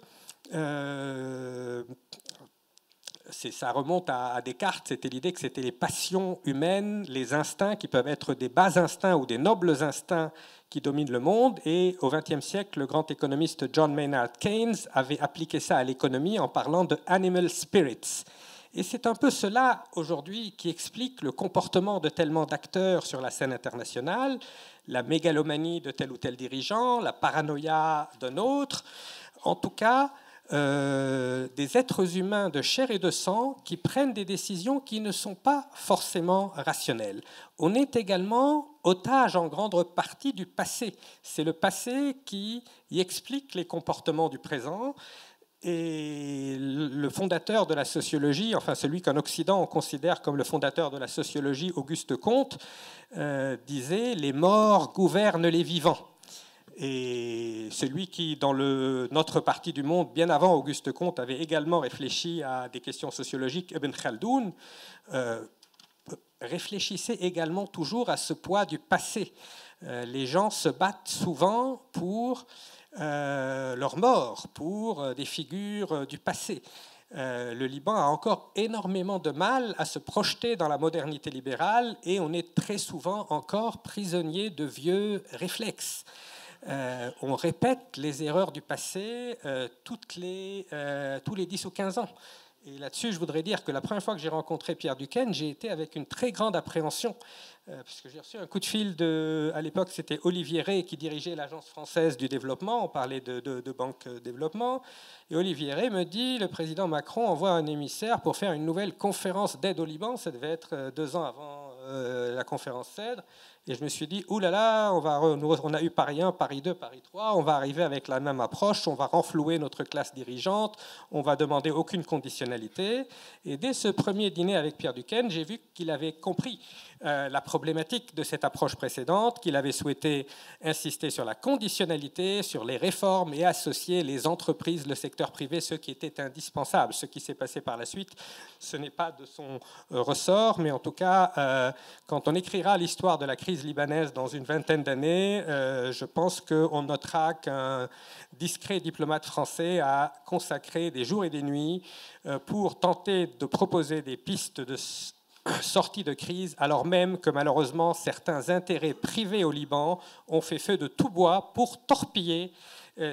ça remonte à Descartes, c'était l'idée que c'était les passions humaines, les instincts qui peuvent être des bas instincts ou des nobles instincts qui dominent le monde. Et au XXe siècle, le grand économiste John Maynard Keynes avait appliqué ça à l'économie en parlant de « animal spirits ». Et c'est un peu cela aujourd'hui qui explique le comportement de tellement d'acteurs sur la scène internationale, la mégalomanie de tel ou tel dirigeant, la paranoïa d'un autre, en tout cas des êtres humains de chair et de sang qui prennent des décisions qui ne sont pas forcément rationnelles. On est également otage en grande partie du passé. C'est le passé qui y explique les comportements du présent. Et le fondateur de la sociologie, enfin celui qu'en Occident on considère comme le fondateur de la sociologie, Auguste Comte, disait « Les morts gouvernent les vivants ». Et celui qui, dans notre partie du monde, bien avant Auguste Comte, avait également réfléchi à des questions sociologiques, Ibn Khaldoun, réfléchissait également toujours à ce poids du passé. Les gens se battent souvent pour leur mort, pour des figures du passé. Le Liban a encore énormément de mal à se projeter dans la modernité libérale et on est très souvent encore prisonnier de vieux réflexes. On répète les erreurs du passé tous les 10 ou 15 ans. Et là-dessus, je voudrais dire que la première fois que j'ai rencontré Pierre Duquesne, j'ai été avec une très grande appréhension, puisque j'ai reçu un coup de fil à l'époque, c'était Olivier Rey qui dirigeait l'Agence française du développement, on parlait de banque développement, et Olivier Rey me dit, le président Macron envoie un émissaire pour faire une nouvelle conférence d'aide au Liban, ça devait être 2 ans avant la conférence CEDRE, Et je me suis dit, oulala, on a eu Paris 1, Paris 2, Paris 3, on va arriver avec la même approche, on va renflouer notre classe dirigeante, on va demander aucune conditionnalité. Et dès ce premier dîner avec Pierre Duquesne, j'ai vu qu'il avait compris la problématique de cette approche précédente, qu'il avait souhaité insister sur la conditionnalité, sur les réformes et associer les entreprises, le secteur privé, ce qui était indispensable. Ce qui s'est passé par la suite, ce n'est pas de son ressort, mais en tout cas, quand on écrira l'histoire de la crise libanaise dans une vingtaine d'années, je pense qu'on notera qu'un discret diplomate français a consacré des jours et des nuits pour tenter de proposer des pistes de sortie de crise, alors même que malheureusement certains intérêts privés au Liban ont fait feu de tout bois pour torpiller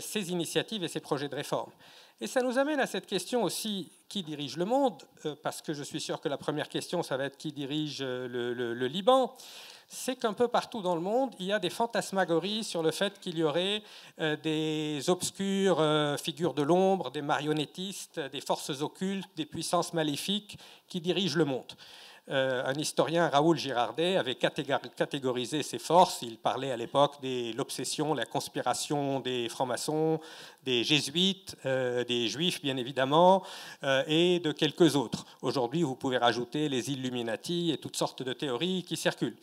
ces initiatives et ces projets de réforme. Et ça nous amène à cette question aussi, qui dirige le monde, parce que je suis sûr que la première question, ça va être qui dirige le Liban. C'est qu'un peu partout dans le monde, il y a des fantasmagories sur le fait qu'il y aurait des obscures figures de l'ombre, des marionnettistes, des forces occultes, des puissances maléfiques qui dirigent le monde. Un historien, Raoul Girardet, avait catégorisé ces forces. Il parlait à l'époque de l'obsession, la conspiration des francs-maçons, des jésuites, des juifs bien évidemment, et de quelques autres. Aujourd'hui, vous pouvez rajouter les Illuminati et toutes sortes de théories qui circulent.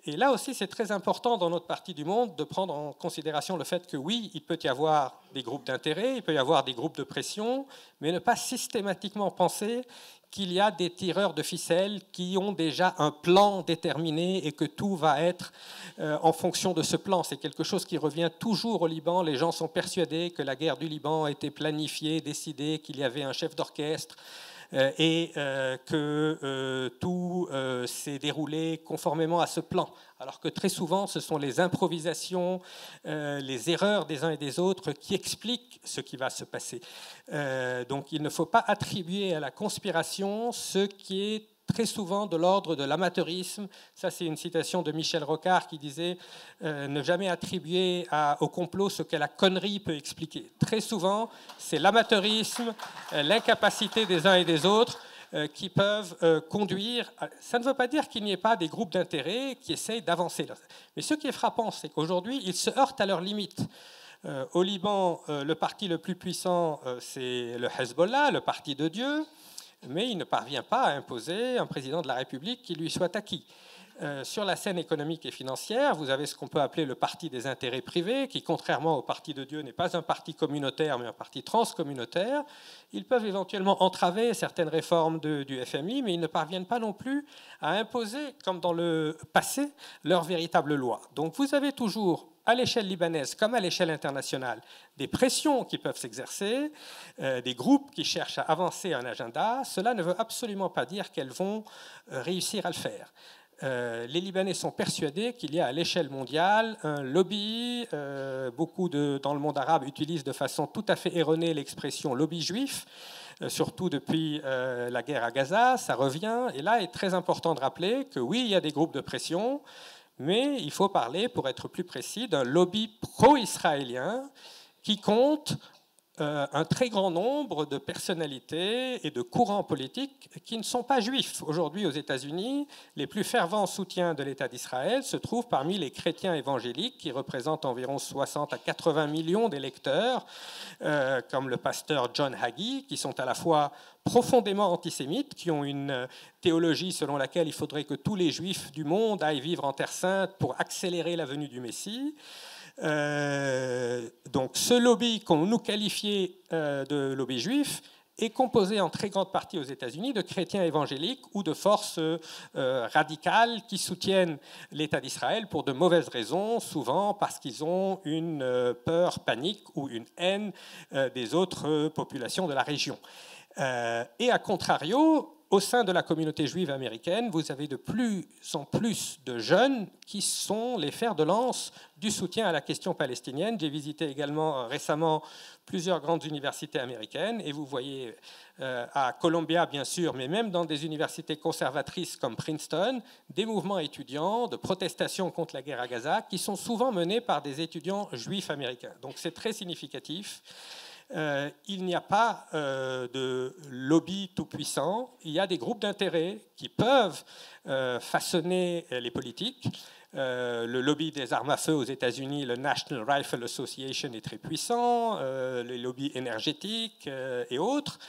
Et là aussi, c'est très important dans notre partie du monde de prendre en considération le fait que oui, il peut y avoir des groupes d'intérêt, il peut y avoir des groupes de pression, mais ne pas systématiquement penser qu'il y a des tireurs de ficelles qui ont déjà un plan déterminé et que tout va être en fonction de ce plan. C'est quelque chose qui revient toujours au Liban. Les gens sont persuadés que la guerre du Liban a été planifiée, décidée, qu'il y avait un chef d'orchestre et que tout s'est déroulé conformément à ce plan. Alors que très souvent, ce sont les improvisations, les erreurs des uns et des autres qui expliquent ce qui va se passer. Donc il ne faut pas attribuer à la conspiration ce qui est très souvent de l'ordre de l'amateurisme. Ça, c'est une citation de Michel Rocard qui disait ne jamais attribuer au complot ce que la connerie peut expliquer. Très souvent, c'est l'amateurisme, l'incapacité des uns et des autres qui peuvent conduire. Ça ne veut pas dire qu'il n'y ait pas des groupes d'intérêt qui essayent d'avancer. Mais ce qui est frappant, c'est qu'aujourd'hui, ils se heurtent à leurs limites. Au Liban, le parti le plus puissant, c'est le Hezbollah, le parti de Dieu, mais il ne parvient pas à imposer un président de la République qui lui soit acquis. Sur la scène économique et financière, vous avez ce qu'on peut appeler le parti des intérêts privés, qui, contrairement au parti de Dieu, n'est pas un parti communautaire, mais un parti transcommunautaire. Ils peuvent éventuellement entraver certaines réformes du FMI, mais ils ne parviennent pas non plus à imposer, comme dans le passé, leurs véritables lois. Donc vous avez toujours, à l'échelle libanaise comme à l'échelle internationale, des pressions qui peuvent s'exercer, des groupes qui cherchent à avancer un agenda. Cela ne veut absolument pas dire qu'elles vont réussir à le faire. Les Libanais sont persuadés qu'il y a à l'échelle mondiale un lobby. Beaucoup dans le monde arabe utilisent de façon tout à fait erronée l'expression lobby juif, surtout depuis la guerre à Gaza. Ça revient. Et là, il est très important de rappeler que oui, il y a des groupes de pression, mais il faut parler, pour être plus précis, d'un lobby pro-israélien qui compte un très grand nombre de personnalités et de courants politiques qui ne sont pas juifs. Aujourd'hui, aux États-Unis, les plus fervents soutiens de l'État d'Israël se trouvent parmi les chrétiens évangéliques qui représentent environ 60 à 80 millions d'électeurs, comme le pasteur John Hagee, qui sont à la fois profondément antisémites, qui ont une théologie selon laquelle il faudrait que tous les juifs du monde aillent vivre en Terre Sainte pour accélérer la venue du Messie. Donc ce lobby qu'on nous qualifiait de lobby juif est composé en très grande partie aux États-Unis de chrétiens évangéliques ou de forces radicales qui soutiennent l'État d'Israël pour de mauvaises raisons, souvent parce qu'ils ont une peur panique ou une haine des autres populations de la région. Et à contrario, au sein de la communauté juive américaine, vous avez de plus en plus de jeunes qui sont les fers de lance du soutien à la question palestinienne. J'ai visité également récemment plusieurs grandes universités américaines et vous voyez à Columbia, bien sûr, mais même dans des universités conservatrices comme Princeton, des mouvements étudiants de protestation contre la guerre à Gaza qui sont souvent menés par des étudiants juifs américains. Donc c'est très significatif. Il n'y a pas de lobby tout-puissant, il y a des groupes d'intérêt qui peuvent façonner les politiques. Le lobby des armes à feu aux États-Unis, le National Rifle Association, est très puissant, les lobbies énergétiques et autres.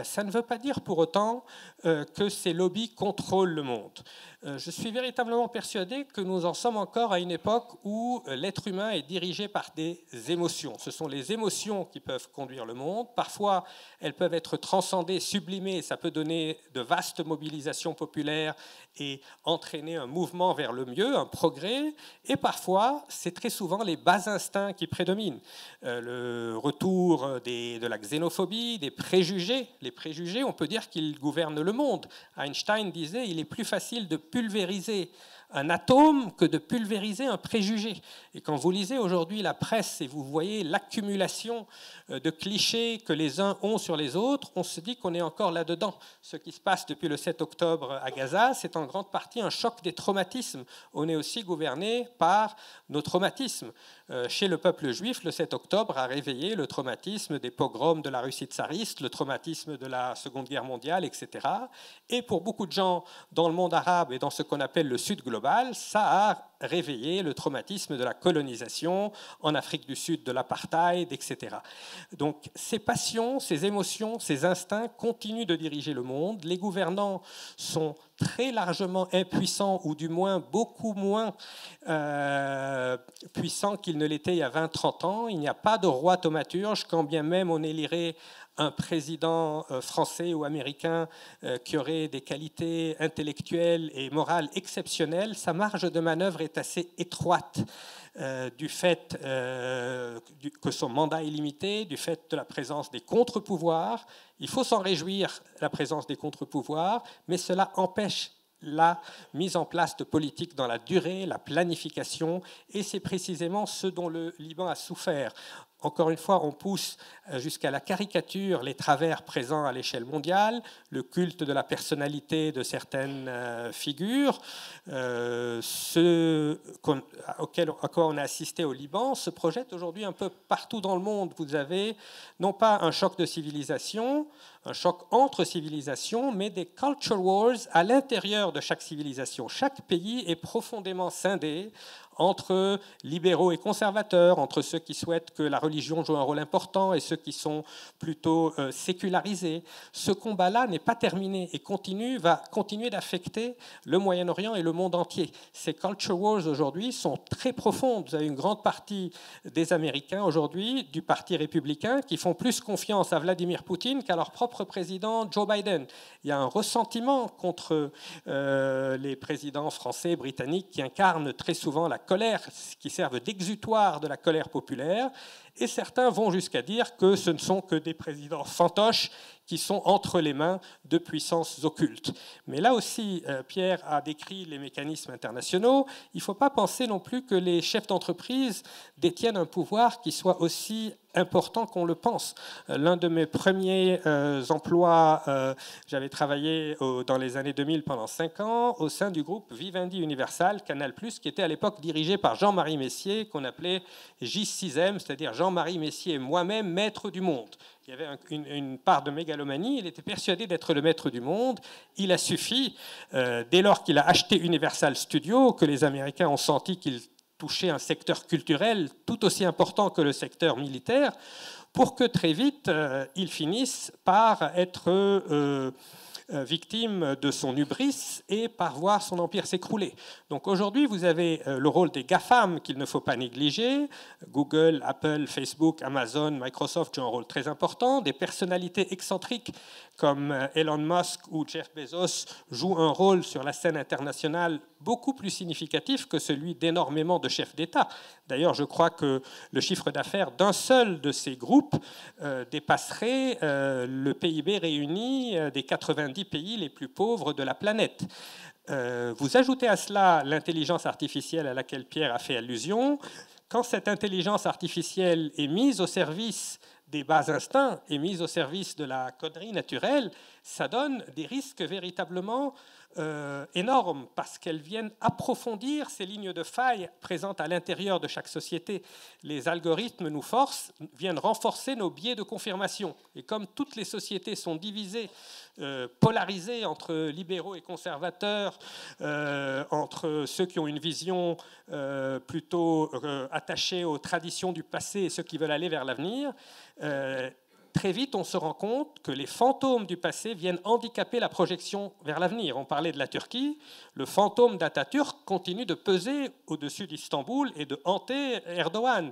Ça ne veut pas dire pour autant que ces lobbies contrôlent le monde. Je suis véritablement persuadé que nous en sommes encore à une époque où l'être humain est dirigé par des émotions. Ce sont les émotions qui peuvent conduire le monde. Parfois, elles peuvent être transcendées, sublimées, ça peut donner de vastes mobilisations populaires et entraîner un mouvement vers le mieux, un progrès. Et parfois, c'est très souvent les bas instincts qui prédominent. Le retour de la xénophobie, des préjugés. Les préjugés, on peut dire qu'ils gouvernent le monde. Einstein disait il est plus facile de pulvériser un atome que de pulvériser un préjugé. Et quand vous lisez aujourd'hui la presse et vous voyez l'accumulation de clichés que les uns ont sur les autres, on se dit qu'on est encore là-dedans. Ce qui se passe depuis le 7 octobre à Gaza, c'est en grande partie un choc des traumatismes. On est aussi gouverné par nos traumatismes. Chez le peuple juif, le 7 octobre a réveillé le traumatisme des pogroms de la Russie tsariste, le traumatisme de la Seconde Guerre mondiale, etc. Et pour beaucoup de gens dans le monde arabe et dans ce qu'on appelle le Sud global, ça a réveillé le traumatisme de la colonisation en Afrique du Sud, de l'apartheid, etc. Donc ces passions, ces émotions, ces instincts continuent de diriger le monde. Les gouvernants sont très largement impuissants, ou du moins beaucoup moins puissants qu'ils ne l'étaient il y a 20-30 ans. Il n'y a pas de roi thaumaturge, quand bien même on élirait un président français ou américain qui aurait des qualités intellectuelles et morales exceptionnelles. Sa marge de manœuvre est assez étroite du fait que son mandat est limité, du fait de la présence des contre-pouvoirs. Il faut s'en réjouir, la présence des contre-pouvoirs, mais cela empêche la mise en place de politiques dans la durée, la planification, et c'est précisément ce dont le Liban a souffert. Encore une fois, on pousse jusqu'à la caricature les travers présents à l'échelle mondiale, le culte de la personnalité de certaines figures. À quoi on a assisté au Liban se projette aujourd'hui un peu partout dans le monde. Vous avez non pas un choc de civilisation, un choc entre civilisations, mais des culture wars à l'intérieur de chaque civilisation. Chaque pays est profondément scindé entre libéraux et conservateurs, entre ceux qui souhaitent que la religion joue un rôle important et ceux qui sont plutôt sécularisés. Ce combat-là n'est pas terminé et va continuer d'affecter le Moyen-Orient et le monde entier. Ces culture wars aujourd'hui sont très profondes. Vous avez une grande partie des Américains aujourd'hui, du Parti républicain, qui font plus confiance à Vladimir Poutine qu'à leur propre président Joe Biden. Il y a un ressentiment contre les présidents français, britanniques, qui incarnent très souvent la colère, qui servent d'exutoire de la colère populaire, et certains vont jusqu'à dire que ce ne sont que des présidents fantoches qui sont entre les mains de puissances occultes. Mais là aussi, Pierre a décrit les mécanismes internationaux. Il ne faut pas penser non plus que les chefs d'entreprise détiennent un pouvoir qui soit aussi important qu'on le pense. L'un de mes premiers emplois, j'avais travaillé dans les années 2000 pendant 5 ans au sein du groupe Vivendi Universal, Canal+, qui était à l'époque dirigé par Jean-Marie Messier, qu'on appelait J6M, c'est-à-dire Jean-Marie Messier et moi-même, maître du monde. Il y avait une part de mégalomanie, il était persuadé d'être le maître du monde. Il a suffi, dès lors qu'il a acheté Universal Studios, que les Américains ont senti qu'il touchait un secteur culturel tout aussi important que le secteur militaire, pour que très vite, il finisse par être victime de son hubris et par voir son empire s'écrouler. Donc aujourd'hui, vous avez le rôle des GAFAM qu'il ne faut pas négliger. Google, Apple, Facebook, Amazon, Microsoft jouent un rôle très important. Des personnalités excentriques comme Elon Musk ou Jeff Bezos jouent un rôle sur la scène internationale beaucoup plus significatif que celui d'énormément de chefs d'État. D'ailleurs, je crois que le chiffre d'affaires d'un seul de ces groupes dépasserait le PIB réuni des 90 pays les plus pauvres de la planète. Vous ajoutez à cela l'intelligence artificielle à laquelle Pierre a fait allusion. Quand cette intelligence artificielle est mise au service des bas instincts, est mise au service de la connerie naturelle, ça donne des risques véritablement énormes parce qu'elles viennent approfondir ces lignes de faille présentes à l'intérieur de chaque société. Les algorithmes viennent renforcer nos biais de confirmation. Et comme toutes les sociétés sont divisées, polarisées entre libéraux et conservateurs, entre ceux qui ont une vision plutôt attachée aux traditions du passé et ceux qui veulent aller vers l'avenir, très vite, on se rend compte que les fantômes du passé viennent handicaper la projection vers l'avenir. On parlait de la Turquie. Le fantôme d'Atatürk continue de peser au-dessus d'Istanbul et de hanter Erdogan.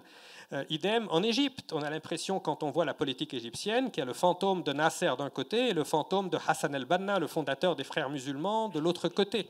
Idem en Égypte. On a l'impression, quand on voit la politique égyptienne, qu'il y a le fantôme de Nasser d'un côté et le fantôme de Hassan el-Banna, le fondateur des Frères musulmans, de l'autre côté.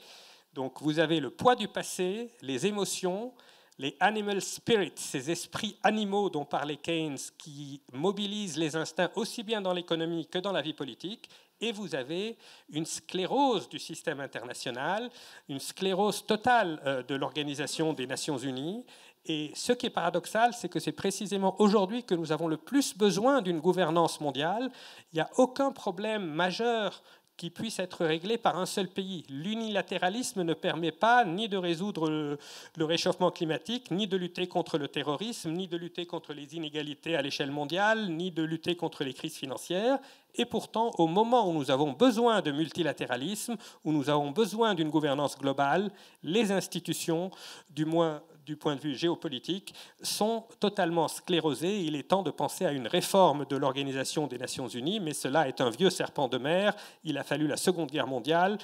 Donc vous avez le poids du passé, les émotions, les animal spirits, ces esprits animaux dont parlait Keynes, qui mobilisent les instincts aussi bien dans l'économie que dans la vie politique, et vous avez une sclérose du système international, une sclérose totale de l'Organisation des Nations Unies. Et ce qui est paradoxal, c'est que c'est précisément aujourd'hui que nous avons le plus besoin d'une gouvernance mondiale. Il n'y a aucun problème majeur qui puisse être réglé par un seul pays. L'unilatéralisme ne permet pas ni de résoudre le réchauffement climatique, ni de lutter contre le terrorisme, ni de lutter contre les inégalités à l'échelle mondiale, ni de lutter contre les crises financières. Et pourtant, au moment où nous avons besoin de multilatéralisme, où nous avons besoin d'une gouvernance globale, les institutions, du moins du point de vue géopolitique, sont totalement sclérosées. Il est temps de penser à une réforme de l'Organisation des Nations Unies, mais cela est un vieux serpent de mer. Il a fallu la Seconde Guerre mondiale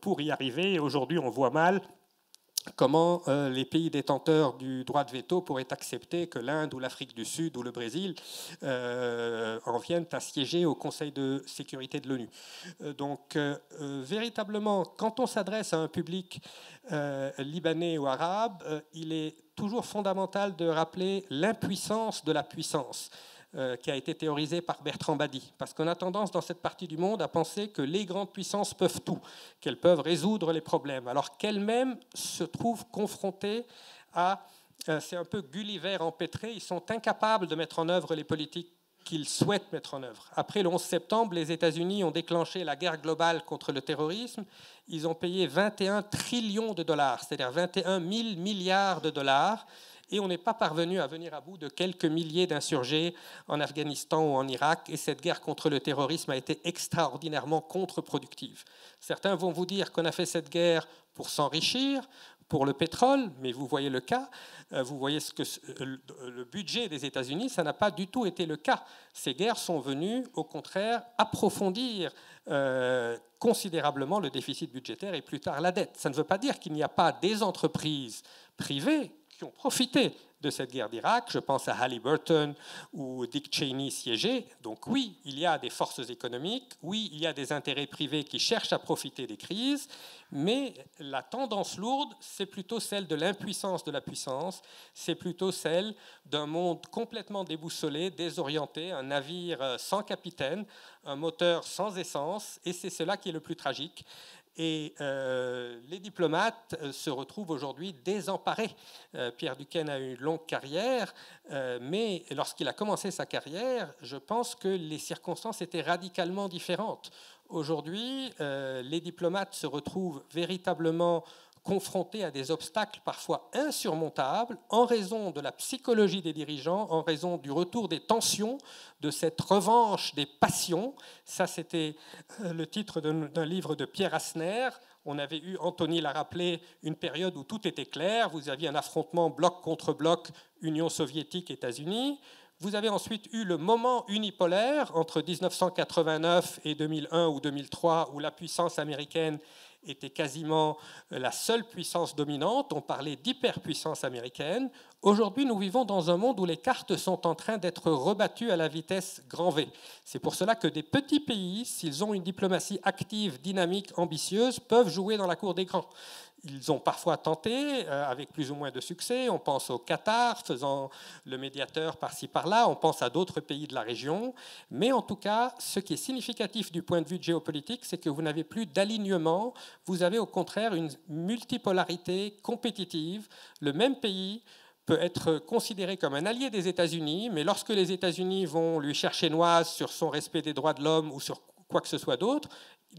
pour y arriver. Et aujourd'hui, on voit mal comment les pays détenteurs du droit de veto pourraient accepter que l'Inde ou l'Afrique du Sud ou le Brésil en viennent à siéger au Conseil de sécurité de l'ONU. Donc, véritablement, quand on s'adresse à un public libanais ou arabe, il est toujours fondamental de rappeler l'impuissance de la puissance, qui a été théorisé par Bertrand Badi. Parce qu'on a tendance dans cette partie du monde à penser que les grandes puissances peuvent tout, qu'elles peuvent résoudre les problèmes, alors qu'elles-mêmes se trouvent confrontées à... c'est un peu Gulliver empêtré, ils sont incapables de mettre en œuvre les politiques qu'ils souhaitent mettre en œuvre. Après le 11 septembre, les États-Unis ont déclenché la guerre globale contre le terrorisme. Ils ont payé 21 trillions de dollars, c'est-à-dire 21 000 milliards de dollars, et on n'est pas parvenu à venir à bout de quelques milliers d'insurgés en Afghanistan ou en Irak, et cette guerre contre le terrorisme a été extraordinairement contre-productive. Certains vont vous dire qu'on a fait cette guerre pour s'enrichir, pour le pétrole, mais vous voyez le cas, vous voyez ce que le budget des États-Unis, ça n'a pas du tout été le cas. Ces guerres sont venues, au contraire, approfondir considérablement le déficit budgétaire et plus tard la dette. Ça ne veut pas dire qu'il n'y a pas des entreprises privées qui ont profité de cette guerre d'Irak. Je pense à Halliburton ou Dick Cheney siégé. Donc oui, il y a des forces économiques, oui, il y a des intérêts privés qui cherchent à profiter des crises, mais la tendance lourde, c'est plutôt celle de l'impuissance de la puissance, c'est plutôt celle d'un monde complètement déboussolé, désorienté, un navire sans capitaine, un moteur sans essence, et c'est cela qui est le plus tragique. Et les diplomates se retrouvent aujourd'hui désemparés. Pierre Duquesne a eu une longue carrière, mais lorsqu'il a commencé sa carrière, je pense que les circonstances étaient radicalement différentes. Aujourd'hui, les diplomates se retrouvent véritablement confrontés à des obstacles parfois insurmontables en raison de la psychologie des dirigeants, en raison du retour des tensions, de cette revanche des passions. Ça, c'était le titre d'un livre de Pierre Asner. On avait eu, Anthony l'a rappelé, une période où tout était clair. Vous aviez un affrontement bloc contre bloc, Union soviétique, États-Unis. Vous avez ensuite eu le moment unipolaire entre 1989 et 2001 ou 2003, où la puissance américaine était quasiment la seule puissance dominante. On parlait d'hyperpuissance américaine. Aujourd'hui, nous vivons dans un monde où les cartes sont en train d'être rebattues à la vitesse grand V. C'est pour cela que des petits pays, s'ils ont une diplomatie active, dynamique, ambitieuse, peuvent jouer dans la cour des grands. Ils ont parfois tenté, avec plus ou moins de succès. On pense au Qatar, faisant le médiateur par-ci par-là. On pense à d'autres pays de la région. Mais en tout cas, ce qui est significatif du point de vue géopolitique, c'est que vous n'avez plus d'alignement. Vous avez au contraire une multipolarité compétitive. Le même pays peut être considéré comme un allié des États-Unis, mais lorsque les États-Unis vont lui chercher noise sur son respect des droits de l'homme ou sur quoi que ce soit d'autre,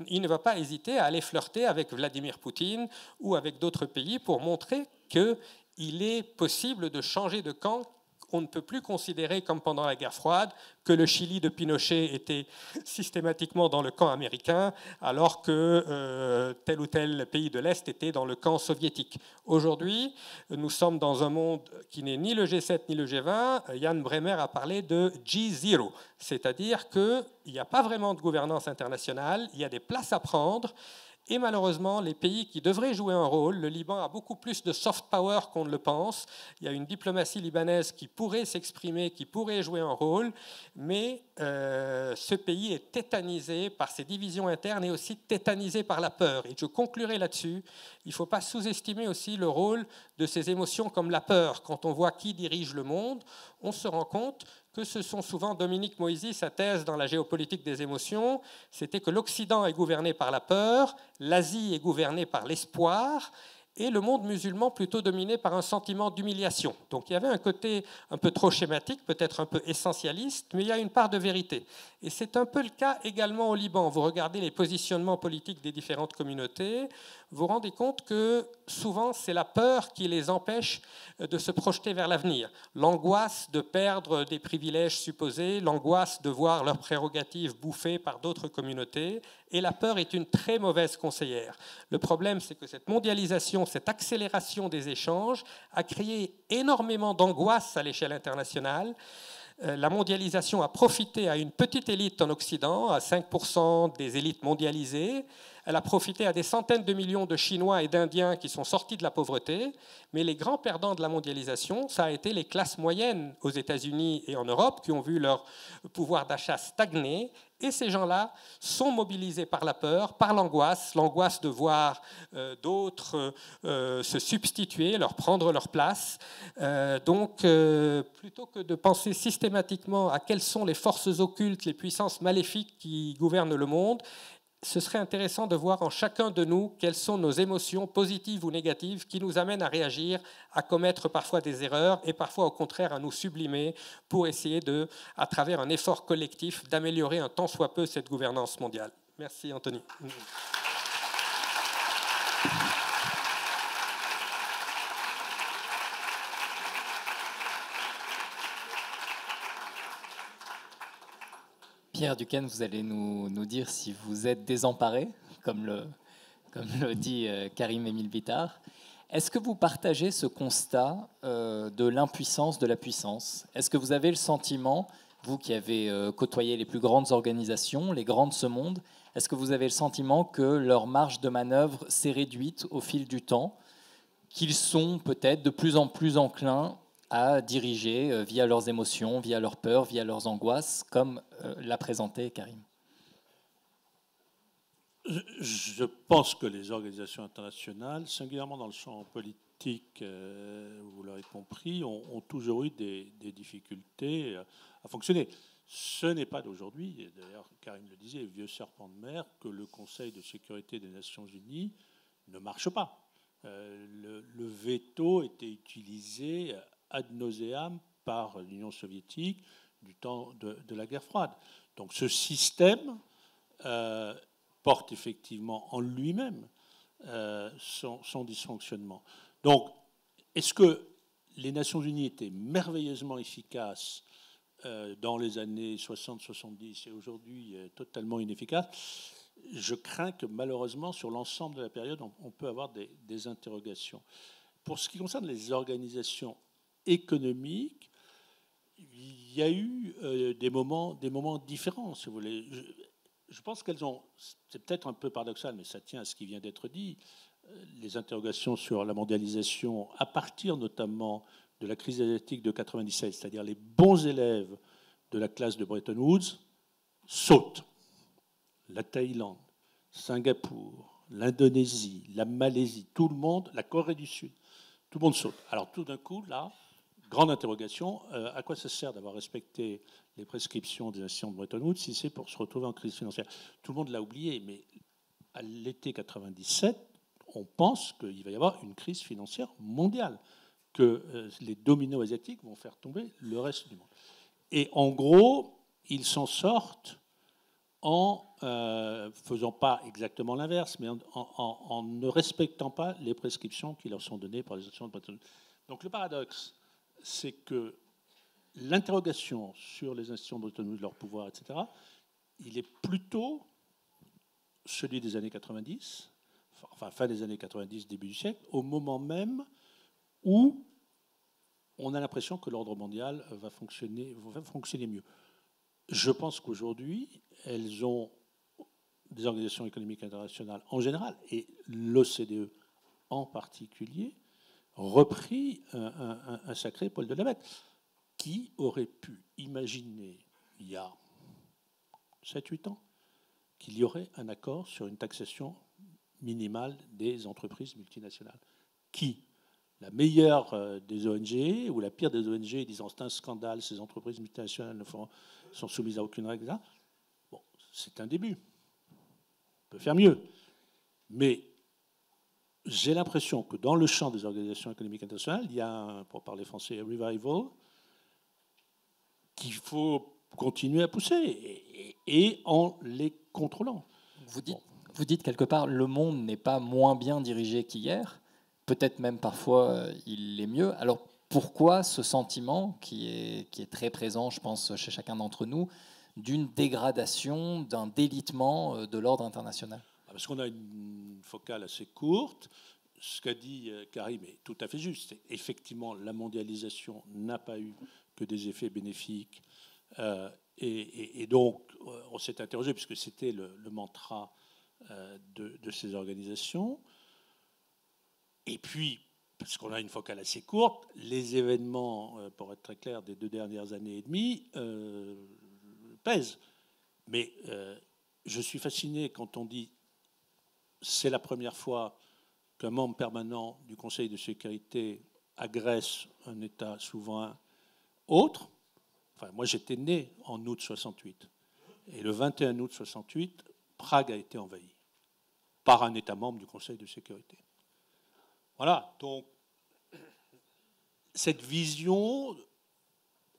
il ne va pas hésiter à aller flirter avec Vladimir Poutine ou avec d'autres pays pour montrer qu'il est possible de changer de camp. On ne peut plus considérer, comme pendant la guerre froide, que le Chili de Pinochet était systématiquement dans le camp américain, alors que tel ou tel pays de l'Est était dans le camp soviétique. Aujourd'hui, nous sommes dans un monde qui n'est ni le G7 ni le G20. Jan Bremer a parlé de G0, c'est-à-dire qu'il n'y a pas vraiment de gouvernance internationale, il y a des places à prendre. Et malheureusement, les pays qui devraient jouer un rôle, le Liban a beaucoup plus de soft power qu'on ne le pense. Il y a une diplomatie libanaise qui pourrait s'exprimer, qui pourrait jouer un rôle, mais ce pays est tétanisé par ses divisions internes et aussi tétanisé par la peur. Et je conclurai là-dessus, il ne faut pas sous-estimer aussi le rôle de ces émotions comme la peur. Quand on voit qui dirige le monde, on se rend compte que ce sont souvent, Dominique Moisy, sa thèse dans la géopolitique des émotions, c'était que l'Occident est gouverné par la peur, l'Asie est gouvernée par l'espoir, et le monde musulman plutôt dominé par un sentiment d'humiliation. Donc il y avait un côté un peu trop schématique, peut-être un peu essentialiste, mais il y a une part de vérité. Et c'est un peu le cas également au Liban. Vous regardez les positionnements politiques des différentes communautés, vous vous rendez compte que souvent c'est la peur qui les empêche de se projeter vers l'avenir. L'angoisse de perdre des privilèges supposés, l'angoisse de voir leurs prérogatives bouffées par d'autres communautés, et la peur est une très mauvaise conseillère. Le problème, c'est que cette mondialisation, cette accélération des échanges a créé énormément d'angoisse à l'échelle internationale. La mondialisation a profité à une petite élite en Occident, à 5% des élites mondialisées. Elle a profité à des centaines de millions de Chinois et d'Indiens qui sont sortis de la pauvreté. Mais les grands perdants de la mondialisation, ça a été les classes moyennes aux États-Unis et en Europe qui ont vu leur pouvoir d'achat stagner. Et ces gens-là sont mobilisés par la peur, par l'angoisse de voir d'autres se substituer, leur prendre leur place. Donc, plutôt que de penser systématiquement à quelles sont les forces occultes, les puissances maléfiques qui gouvernent le monde, ce serait intéressant de voir en chacun de nous quelles sont nos émotions positives ou négatives qui nous amènent à réagir, à commettre parfois des erreurs et parfois au contraire à nous sublimer pour essayer de, à travers un effort collectif, d'améliorer un tant soit peu cette gouvernance mondiale. Merci Anthony. Pierre Duquesne, vous allez nous dire si vous êtes désemparé, comme le dit Karim-Émile Bittard. Est-ce que vous partagez ce constat de l'impuissance de la puissance? Est-ce que vous avez le sentiment, vous qui avez côtoyé les plus grandes organisations, les grands de ce monde, est-ce que vous avez le sentiment que leur marge de manœuvre s'est réduite au fil du temps, qu'ils sont peut-être de plus en plus enclins à diriger via leurs émotions, via leurs peurs, via leurs angoisses, comme l'a présenté Karim? Je pense que les organisations internationales, singulièrement dans le champ politique, vous l'aurez compris, ont toujours eu des difficultés à fonctionner. Ce n'est pas d'aujourd'hui, et d'ailleurs Karim le disait, vieux serpent de mer, que le Conseil de sécurité des Nations Unies ne marche pas. Le veto était utilisé ad nauseam par l'Union soviétique du temps de la guerre froide. Donc ce système porte effectivement en lui-même son dysfonctionnement. Donc, est-ce que les Nations Unies étaient merveilleusement efficaces dans les années 60-70 et aujourd'hui totalement inefficaces? Je crains que malheureusement, sur l'ensemble de la période, on peut avoir des interrogations. Pour ce qui concerne les organisations économiques, il y a eu des moments différents, si vous voulez. Je pense qu'elles ont, c'est peut-être un peu paradoxal, mais ça tient à ce qui vient d'être dit, les interrogations sur la mondialisation, à partir notamment de la crise asiatique de 1997, c'est-à-dire les bons élèves de la classe de Bretton Woods, sautent. La Thaïlande, Singapour, l'Indonésie, la Malaisie, tout le monde, la Corée du Sud, tout le monde saute. Alors tout d'un coup, là, grande interrogation, à quoi ça sert d'avoir respecté les prescriptions des institutions de Bretton Woods si c'est pour se retrouver en crise financière? Tout le monde l'a oublié, mais à l'été 97, on pense qu'il va y avoir une crise financière mondiale, que les dominos asiatiques vont faire tomber le reste du monde. Et en gros, ils s'en sortent en faisant pas exactement l'inverse, mais en ne respectant pas les prescriptions qui leur sont données par les institutions de Bretton Woods. Donc le paradoxe, c'est que l'interrogation sur les institutions de Bretton Woods, leur pouvoir, etc., il est plutôt celui des années 90, enfin fin des années 90, début du siècle, au moment même où on a l'impression que l'ordre mondial va fonctionner mieux. Je pense qu'aujourd'hui, elles ont, des organisations économiques internationales en général, et l'OCDE en particulier, repris un sacré poil de la bête. Qui aurait pu imaginer, il y a 7-8 ans, qu'il y aurait un accord sur une taxation minimale des entreprises multinationales? Qui? La meilleure des ONG ou la pire des ONG disant c'est un scandale, ces entreprises multinationales sont soumises à aucune règle. Bon, c'est un début. On peut faire mieux. Mais j'ai l'impression que dans le champ des organisations économiques internationales, il y a, pour parler français, un revival qu'il faut continuer à pousser et en les contrôlant. Vous dites quelque part, le monde n'est pas moins bien dirigé qu'hier. Peut-être même parfois il l'est mieux. Alors pourquoi ce sentiment qui est très présent, je pense, chez chacun d'entre nous, d'une dégradation, d'un délitement de l'ordre international? Parce qu'on a une focale assez courte. Ce qu'a dit Karim est tout à fait juste. Effectivement, la mondialisation n'a pas eu que des effets bénéfiques. Et donc, on s'est interrogé, puisque c'était le mantra de ces organisations. Et puis, parce qu'on a une focale assez courte, les événements, pour être très clair, des 2 dernières années et demie pèsent. Mais je suis fasciné quand on dit c'est la première fois qu'un membre permanent du Conseil de sécurité agresse un État souverain autre. Enfin, moi, j'étais né en août 68. Et le 21 août 68, Prague a été envahie par un État membre du Conseil de sécurité. Voilà, donc cette vision,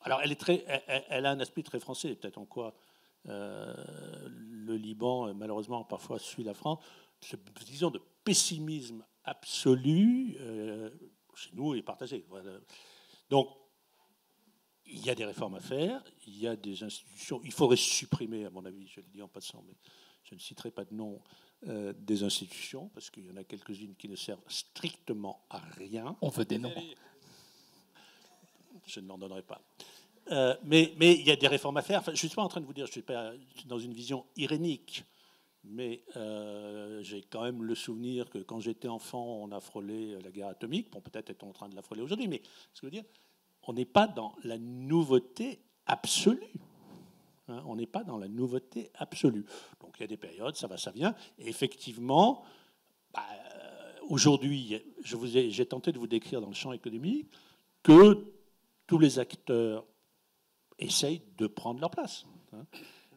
alors elle a un aspect très français, peut-être en quoi le Liban, malheureusement, parfois suit la France, cette vision de pessimisme absolu, chez nous, est partagée. Voilà. Donc, il y a des réformes à faire, il y a des institutions, il faudrait supprimer, à mon avis, je le dis en passant, mais je ne citerai pas de nom, des institutions, parce qu'il y en a quelques-unes qui ne servent strictement à rien. On veut des noms. Je ne l'en donnerai pas. Mais il y a des réformes à faire. Enfin, je ne suis pas en train de vous dire, je suis pas dans une vision irénique, mais j'ai quand même le souvenir que quand j'étais enfant, on a frôlé la guerre atomique. Bon, peut-être est-on en train de la frôler aujourd'hui, mais ce que je veux dire, on n'est pas dans la nouveauté absolue. Hein, on n'est pas dans la nouveauté absolue. Donc il y a des périodes, ça va, ça vient. Et effectivement, aujourd'hui, j'ai tenté de vous décrire dans le champ économique que tous les acteurs essayent de prendre leur place. Hein.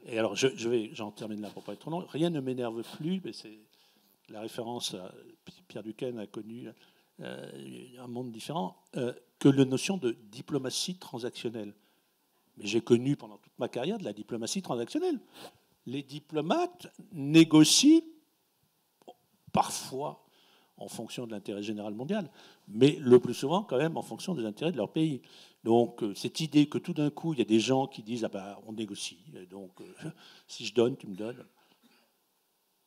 Et alors, j'en termine là pour pas être trop long. Rien ne m'énerve plus, mais c'est la référence à Pierre Duquesne a connu un monde différent, que la notion de diplomatie transactionnelle. Mais j'ai connu pendant toute ma carrière de la diplomatie transactionnelle. Les diplomates négocient parfois en fonction de l'intérêt général mondial, mais le plus souvent quand même en fonction des intérêts de leur pays. Donc cette idée que tout d'un coup il y a des gens qui disent ah ben on négocie, et donc si je donne tu me donnes,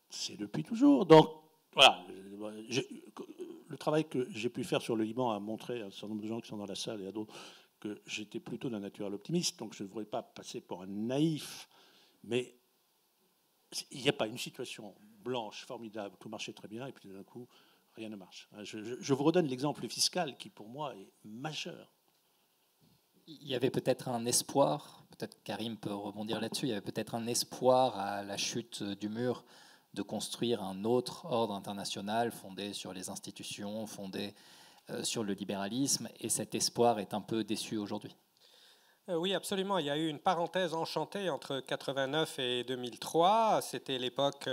c'est depuis toujours. Donc voilà, le travail que j'ai pu faire sur le Liban a montré à un certain nombre de gens qui sont dans la salle et à d'autres que j'étais plutôt d'un naturel optimiste, donc je ne voudrais pas passer pour un naïf, mais il n'y a pas une situation blanche, formidable, tout marchait très bien, et puis d'un coup, rien ne marche. Je vous redonne l'exemple fiscal qui, pour moi, est majeur. Il y avait peut-être un espoir, peut-être Karim peut rebondir là-dessus, il y avait peut-être un espoir à la chute du mur de construire un autre ordre international fondé sur les institutions, fondé sur le libéralisme, et cet espoir est un peu déçu aujourd'hui. Oui, absolument. Il y a eu une parenthèse enchantée entre 89 et 2003. C'était l'époque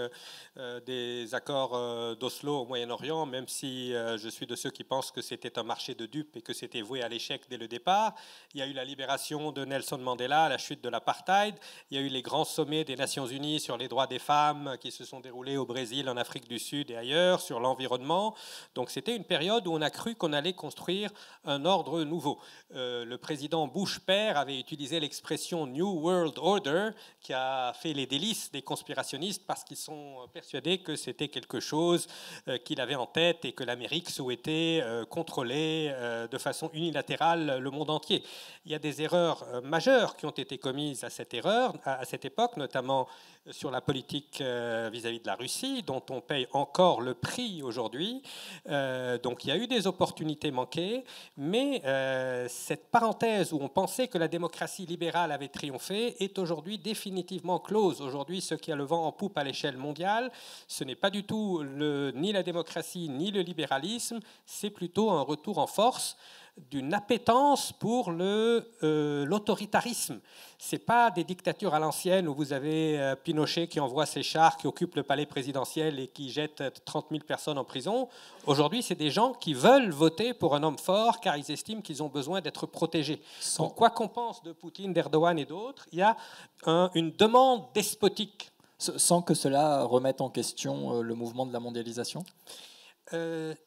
des accords d'Oslo au Moyen-Orient, même si je suis de ceux qui pensent que c'était un marché de dupes et que c'était voué à l'échec dès le départ. Il y a eu la libération de Nelson Mandela, la chute de l'apartheid. Il y a eu les grands sommets des Nations Unies sur les droits des femmes qui se sont déroulés au Brésil, en Afrique du Sud et ailleurs, sur l'environnement. Donc c'était une période où on a cru qu'on allait construire un ordre nouveau. Le président Bush père avait utilisé l'expression New World Order, qui a fait les délices des conspirationnistes parce qu'ils sont persuadés que c'était quelque chose qu'il avait en tête et que l'Amérique souhaitait contrôler de façon unilatérale le monde entier. Il y a des erreurs majeures qui ont été commises à cette époque, notamment sur la politique vis-à-vis de la Russie, dont on paye encore le prix aujourd'hui. Donc il y a eu des opportunités manquées, mais cette parenthèse où on pensait que la démocratie libérale avait triomphé est aujourd'hui définitivement close. Aujourd'hui, ce qui a le vent en poupe à l'échelle mondiale, ce n'est pas du tout ni la démocratie ni le libéralisme, c'est plutôt un retour en force d'une appétence pour l'autoritarisme. Ce n'est pas des dictatures à l'ancienne où vous avez Pinochet qui envoie ses chars, qui occupe le palais présidentiel et qui jette 30 000 personnes en prison. Aujourd'hui, c'est des gens qui veulent voter pour un homme fort car ils estiment qu'ils ont besoin d'être protégés. Donc, quoi qu'on pense de Poutine, d'Erdogan et d'autres, il y a une demande despotique. Sans que cela remette en question le mouvement de la mondialisation ?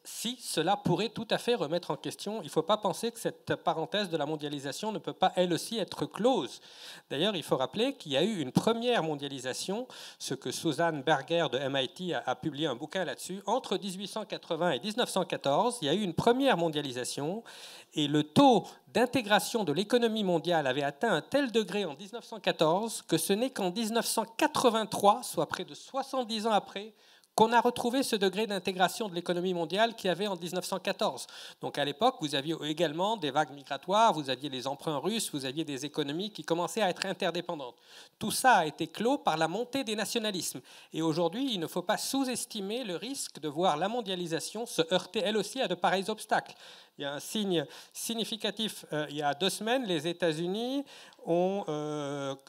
Si, cela pourrait tout à fait remettre en question. Il ne faut pas penser que cette parenthèse de la mondialisation ne peut pas, elle aussi, être close. D'ailleurs, il faut rappeler qu'il y a eu une première mondialisation, ce que Susan Berger de MIT a publié un bouquin là-dessus. Entre 1880 et 1914, il y a eu une première mondialisation et le taux d'intégration de l'économie mondiale avait atteint un tel degré en 1914 que ce n'est qu'en 1983, soit près de 70 ans après, qu'on a retrouvé ce degré d'intégration de l'économie mondiale qu'il y avait en 1914. Donc à l'époque, vous aviez également des vagues migratoires, vous aviez les emprunts russes, vous aviez des économies qui commençaient à être interdépendantes. Tout ça a été clos par la montée des nationalismes. Et aujourd'hui, il ne faut pas sous-estimer le risque de voir la mondialisation se heurter elle aussi à de pareils obstacles. Il y a un signe significatif. Il y a 2 semaines, les États-Unis ont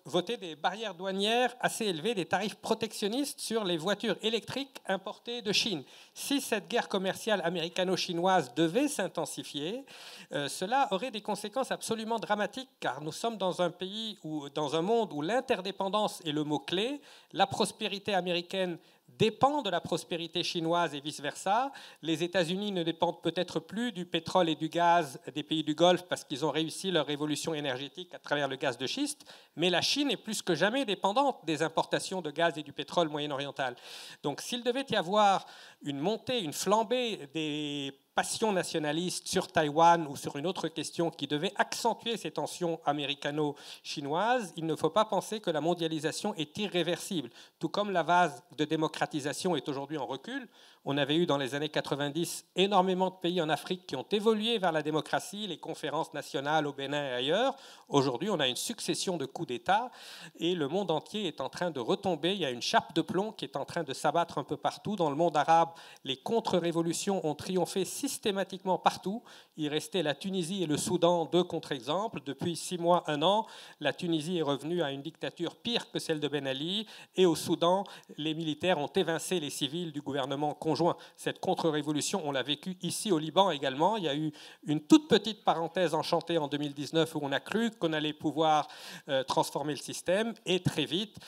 voté des barrières douanières assez élevées, des tarifs protectionnistes sur les voitures électriques importées de Chine. Si cette guerre commerciale américano-chinoise devait s'intensifier, cela aurait des conséquences absolument dramatiques, car nous sommes dans un pays dans un monde où l'interdépendance est le mot-clé, la prospérité américaine dépend de la prospérité chinoise et vice-versa. Les États-Unis ne dépendent peut-être plus du pétrole et du gaz des pays du Golfe parce qu'ils ont réussi leur révolution énergétique à travers le gaz de schiste, mais la Chine est plus que jamais dépendante des importations de gaz et du pétrole moyen-oriental. Donc s'il devait y avoir une montée, une flambée des passion nationaliste sur Taïwan ou sur une autre question qui devait accentuer ces tensions américano-chinoises, il ne faut pas penser que la mondialisation est irréversible. Tout comme la vase de démocratisation est aujourd'hui en recul, on avait eu dans les années 90 énormément de pays en Afrique qui ont évolué vers la démocratie, les conférences nationales au Bénin et ailleurs. Aujourd'hui, on a une succession de coups d'État et le monde entier est en train de retomber. Il y a une chape de plomb qui est en train de s'abattre un peu partout. Dans le monde arabe, les contre-révolutions ont triomphé systématiquement partout. Il restait la Tunisie et le Soudan, 2 contre-exemples. Depuis 6 mois, 1 an, la Tunisie est revenue à une dictature pire que celle de Ben Ali. Et au Soudan, les militaires ont évincé les civils du gouvernement conjoint. Cette contre-révolution, on l'a vécu ici au Liban également. Il y a eu une toute petite parenthèse enchantée en 2019 où on a cru qu'on allait pouvoir transformer le système. Et très vite,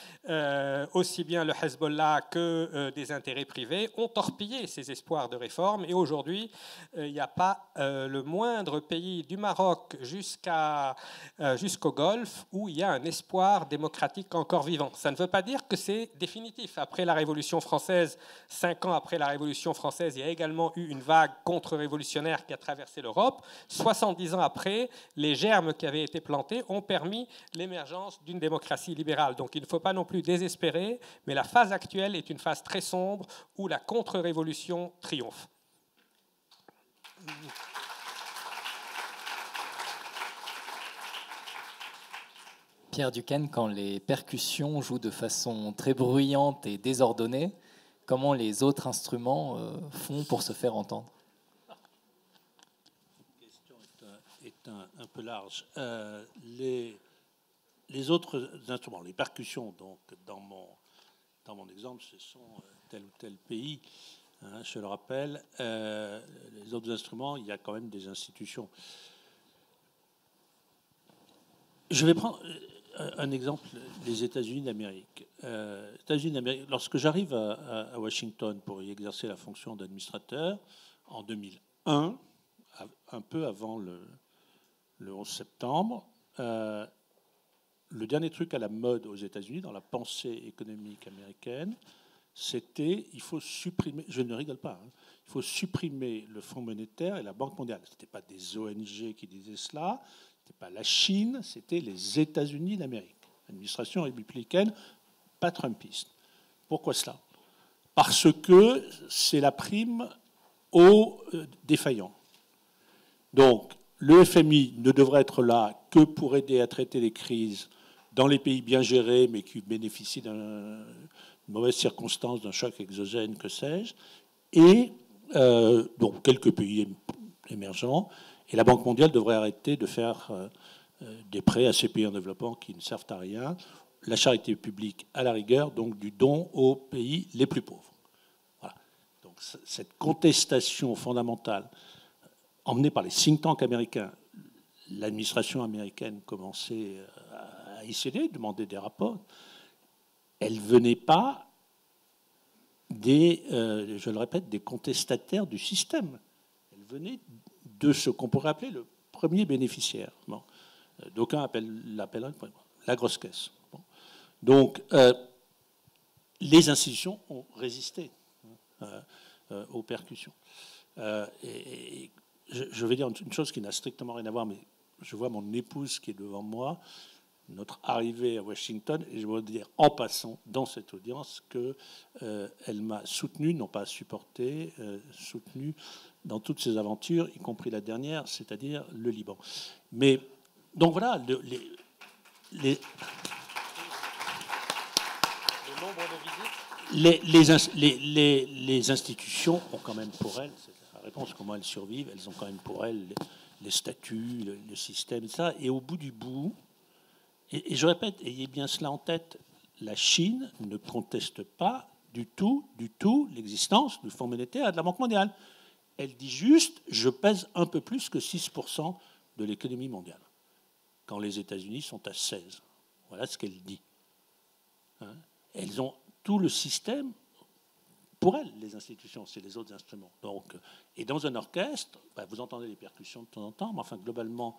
aussi bien le Hezbollah que des intérêts privés ont torpillé ces espoirs de réforme. Et aujourd'hui, il n'y a pas le moindre pays du Maroc jusqu'au Golfe où il y a un espoir démocratique encore vivant. Ça ne veut pas dire que c'est définitif. Après la Révolution française, 5 ans après la Révolution française, il y a également eu une vague contre-révolutionnaire qui a traversé l'Europe. 70 ans après, les germes qui avaient été plantés ont permis l'émergence d'une démocratie libérale. Donc il ne faut pas non plus désespérer, mais la phase actuelle est une phase très sombre où la contre-révolution triomphe. Pierre Duquesne, quand les percussions jouent de façon très bruyante et désordonnée, comment les autres instruments font pour se faire entendre ? La question est un peu large. Les autres instruments, les percussions, donc dans mon exemple, ce sont tel ou tel pays, hein, je le rappelle. Les autres instruments, il y a quand même des institutions. Je vais prendre un exemple, les États-Unis d'Amérique. Lorsque j'arrive à Washington pour y exercer la fonction d'administrateur, en 2001, un peu avant le 11 septembre, le dernier truc à la mode aux États-Unis, dans la pensée économique américaine, c'était il faut supprimer, je ne rigole pas, hein, il faut supprimer le Fonds monétaire et la Banque mondiale. Ce n'était pas des ONG qui disaient cela, ce n'était pas la Chine, c'était les États-Unis d'Amérique. Administration républicaine, pas trumpiste. Pourquoi cela? Parce que c'est la prime aux défaillants. Donc, le FMI ne devrait être là que pour aider à traiter les crises dans les pays bien gérés, mais qui bénéficient d'une mauvaise circonstance, d'un choc exogène, que sais-je, et donc quelques pays émergents. Et la Banque mondiale devrait arrêter de faire des prêts à ces pays en développement qui ne servent à rien. La charité publique, à la rigueur, donc du don aux pays les plus pauvres. Voilà. Donc cette contestation fondamentale emmenée par les think tanks américains, l'administration américaine commençait à y céder, demander des rapports. Elle ne venait pas je le répète, des contestataires du système. Elle venait de ce qu'on pourrait appeler le premier bénéficiaire. Bon. D'aucuns l'appelleraient la grosse caisse. Bon. Donc, les institutions ont résisté aux percussions. Et je vais dire une chose qui n'a strictement rien à voir, mais je vois mon épouse qui est devant moi, notre arrivée à Washington, et je veux dire en passant dans cette audience qu'elle m'a soutenu, non pas supporté, soutenu dans toutes ses aventures, y compris la dernière, c'est-à-dire le Liban. Mais donc voilà, les institutions ont quand même pour elles, c'est la réponse, comment elles survivent, elles ont quand même pour elles les statuts, le système, ça. Et au bout du bout, et je répète, ayez bien cela en tête, la Chine ne conteste pas du tout l'existence du Fonds monétaire et de la Banque mondiale. Elle dit juste, je pèse un peu plus que 6% de l'économie mondiale, quand les États-Unis sont à 16%. Voilà ce qu'elle dit. Hein? Elles ont tout le système, pour elles, les institutions, c'est les autres instruments. Donc, et dans un orchestre, vous entendez les percussions de temps en temps, mais enfin, globalement,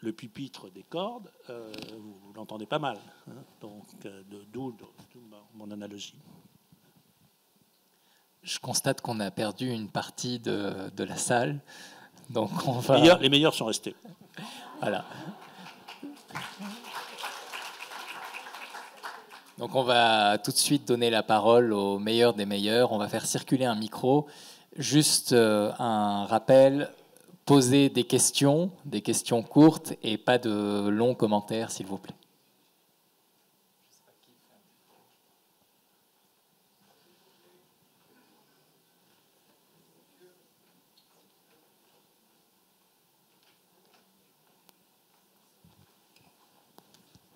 le pupitre des cordes, vous l'entendez pas mal. Hein, donc, d'où mon analogie. Je constate qu'on a perdu une partie de la salle. Donc on va... Les meilleurs sont restés. Voilà. Donc on va tout de suite donner la parole aux meilleurs des meilleurs. On va faire circuler un micro. Juste un rappel, posez des questions courtes et pas de longs commentaires, s'il vous plaît.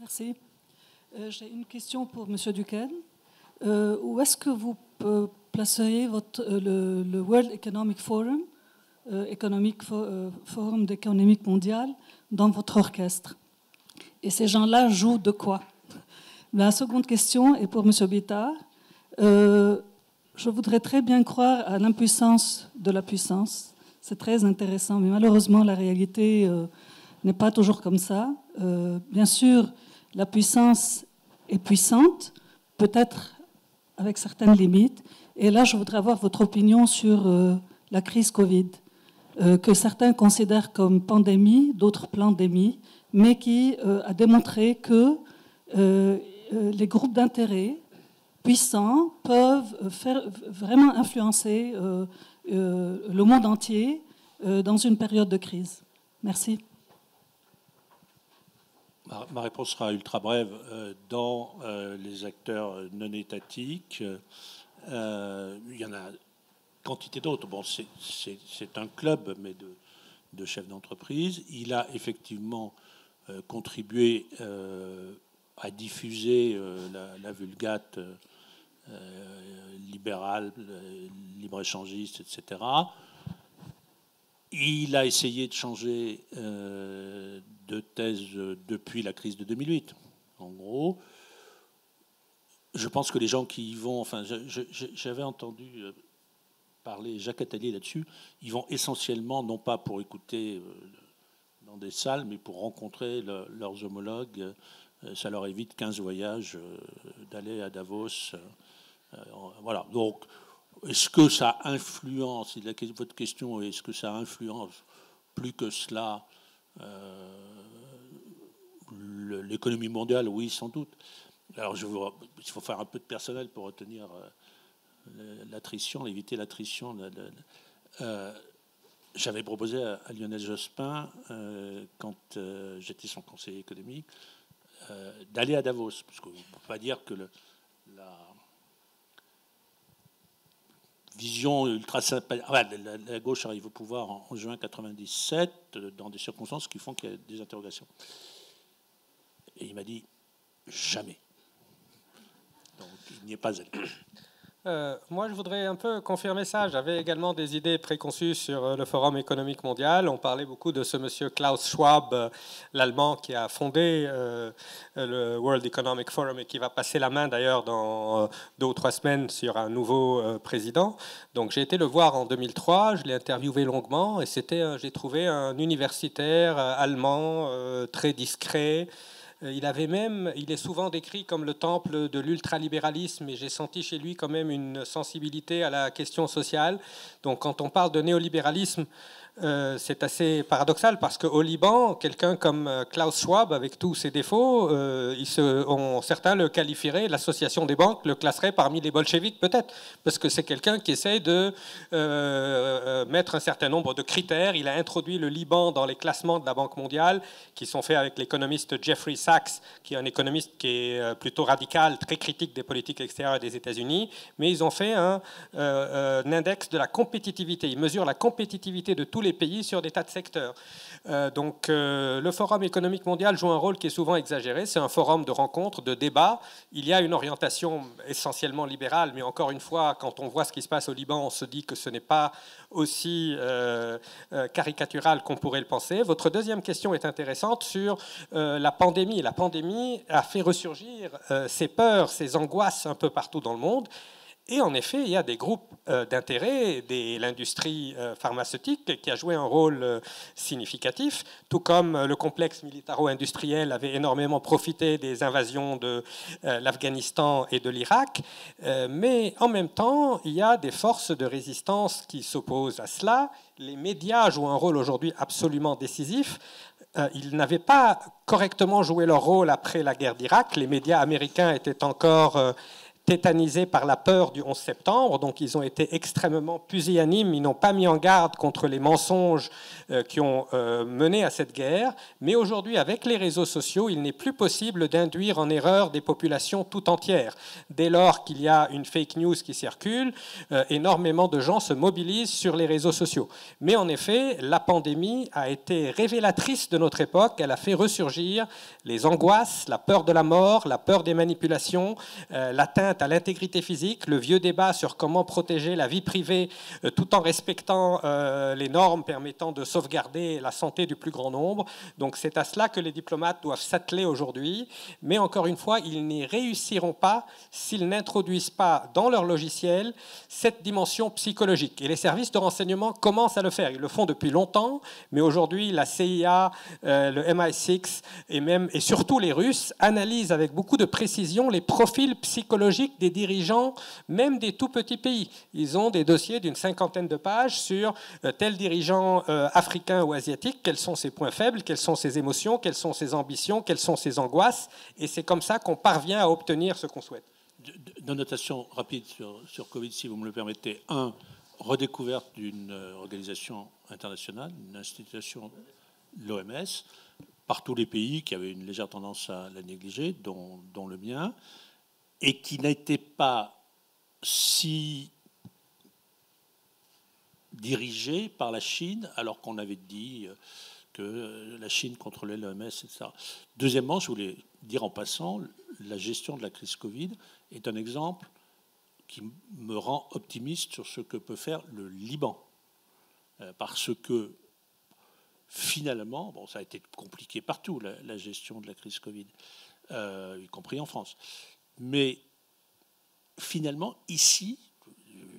Merci. J'ai une question pour M. Duquesne. Où est-ce que vous placeriez le World Economic Forum, Forum d'économie mondiale, dans votre orchestre? Et ces gens-là jouent de quoi? La seconde question est pour M. Bittard. Je voudrais très bien croire à l'impuissance de la puissance. C'est très intéressant, mais malheureusement, la réalité n'est pas toujours comme ça. Bien sûr, la puissance est puissante, peut-être avec certaines limites. Et là, je voudrais avoir votre opinion sur la crise Covid, que certains considèrent comme pandémie, d'autres pandémie, mais qui a démontré que les groupes d'intérêt puissants peuvent vraiment influencer le monde entier dans une période de crise. Merci. Ma réponse sera ultra brève. Dans les acteurs non étatiques, il y en a quantité d'autres. Bon, c'est un club, mais de chefs d'entreprise. Il a effectivement contribué à diffuser la vulgate libérale, libre-échangiste, etc. Il a essayé de changer de thèse depuis la crise de 2008. En gros, je pense que les gens qui y vont... Enfin, j'avais entendu parler Jacques Attali là-dessus. Ils vont essentiellement, non pas pour écouter dans des salles, mais pour rencontrer leurs homologues. Ça leur évite 15 voyages d'aller à Davos. Voilà. Donc, est-ce que ça influence, votre question est, est-ce que ça influence plus que cela l'économie mondiale? Oui, sans doute. Alors, il faut faire un peu de personnel pour retenir l'attrition, éviter l'attrition. J'avais proposé à Lionel Jospin, quand j'étais son conseiller économique, d'aller à Davos, parce qu'on ne peut pas dire que la vision ultra sympathique. La gauche arrive au pouvoir en juin 1997 dans des circonstances qui font qu'il y a des interrogations. Et il m'a dit jamais. Donc il n'y est pas allé. Moi, je voudrais un peu confirmer ça. J'avais également des idées préconçues sur le Forum économique mondial. On parlait beaucoup de ce monsieur Klaus Schwab, l'Allemand, qui a fondé le World Economic Forum et qui va passer la main d'ailleurs dans 2 ou 3 semaines sur un nouveau président. Donc j'ai été le voir en 2003, je l'ai interviewé longuement et j'ai trouvé un universitaire allemand très discret. Il est souvent décrit comme le temple de l'ultralibéralisme, et j'ai senti chez lui quand même une sensibilité à la question sociale. Donc quand on parle de néolibéralisme, c'est assez paradoxal parce qu'au Liban, quelqu'un comme Klaus Schwab, avec tous ses défauts, certains le qualifieraient, l'association des banques le classerait parmi les bolcheviks peut-être, parce que c'est quelqu'un qui essaye de mettre un certain nombre de critères. Il a introduit le Liban dans les classements de la Banque mondiale, qui sont faits avec l'économiste Jeffrey Sachs, qui est un économiste qui est plutôt radical, très critique des politiques extérieures des États-Unis, mais ils ont fait un index de la compétitivité. Ils mesurent la compétitivité de tous les pays sur des tas de secteurs. Donc le Forum économique mondial joue un rôle qui est souvent exagéré. C'est un forum de rencontres, de débats. Il y a une orientation essentiellement libérale, mais encore une fois, quand on voit ce qui se passe au Liban, on se dit que ce n'est pas aussi caricatural qu'on pourrait le penser. Votre deuxième question est intéressante sur la pandémie. La pandémie a fait ressurgir ces peurs, ces angoisses un peu partout dans le monde. Et en effet, il y a des groupes d'intérêt, l'industrie pharmaceutique qui a joué un rôle significatif, tout comme le complexe militaro-industriel avait énormément profité des invasions de l'Afghanistan et de l'Irak. Mais en même temps, il y a des forces de résistance qui s'opposent à cela. Les médias jouent un rôle aujourd'hui absolument décisif. Ils n'avaient pas correctement joué leur rôle après la guerre d'Irak. Les médias américains étaient encore tétanisés par la peur du 11 septembre, donc ils ont été extrêmement pusillanimes, ils n'ont pas mis en garde contre les mensonges qui ont mené à cette guerre, mais aujourd'hui, avec les réseaux sociaux, il n'est plus possible d'induire en erreur des populations tout entières. Dès lors qu'il y a une fake news qui circule, énormément de gens se mobilisent sur les réseaux sociaux. Mais en effet, la pandémie a été révélatrice de notre époque, elle a fait ressurgir les angoisses, la peur de la mort, la peur des manipulations, l'atteinte à l'intégrité physique, le vieux débat sur comment protéger la vie privée tout en respectant les normes permettant de sauvegarder la santé du plus grand nombre. Donc c'est à cela que les diplomates doivent s'atteler aujourd'hui. Mais encore une fois, ils n'y réussiront pas s'ils n'introduisent pas dans leur logiciel cette dimension psychologique. Et les services de renseignement commencent à le faire. Ils le font depuis longtemps, mais aujourd'hui, la CIA, le MI6 et surtout les Russes analysent avec beaucoup de précision les profils psychologiques des dirigeants, même des tout petits pays. Ils ont des dossiers d'une 50aine de pages sur tel dirigeant africain ou asiatique, quels sont ses points faibles, quelles sont ses émotions, quelles sont ses ambitions, quelles sont ses angoisses. Et c'est comme ça qu'on parvient à obtenir ce qu'on souhaite. Deux notations rapides sur Covid, si vous me le permettez. Un, redécouverte d'une organisation internationale, une institution, l'OMS, par tous les pays qui avaient une légère tendance à la négliger, dont le mien, et qui n'était pas si dirigé par la Chine, alors qu'on avait dit que la Chine contrôlait l'OMS, etc. Deuxièmement, je voulais dire en passant, la gestion de la crise Covid est un exemple qui me rend optimiste sur ce que peut faire le Liban. Parce que finalement, bon, ça a été compliqué partout, la gestion de la crise Covid, y compris en France. Mais finalement, ici,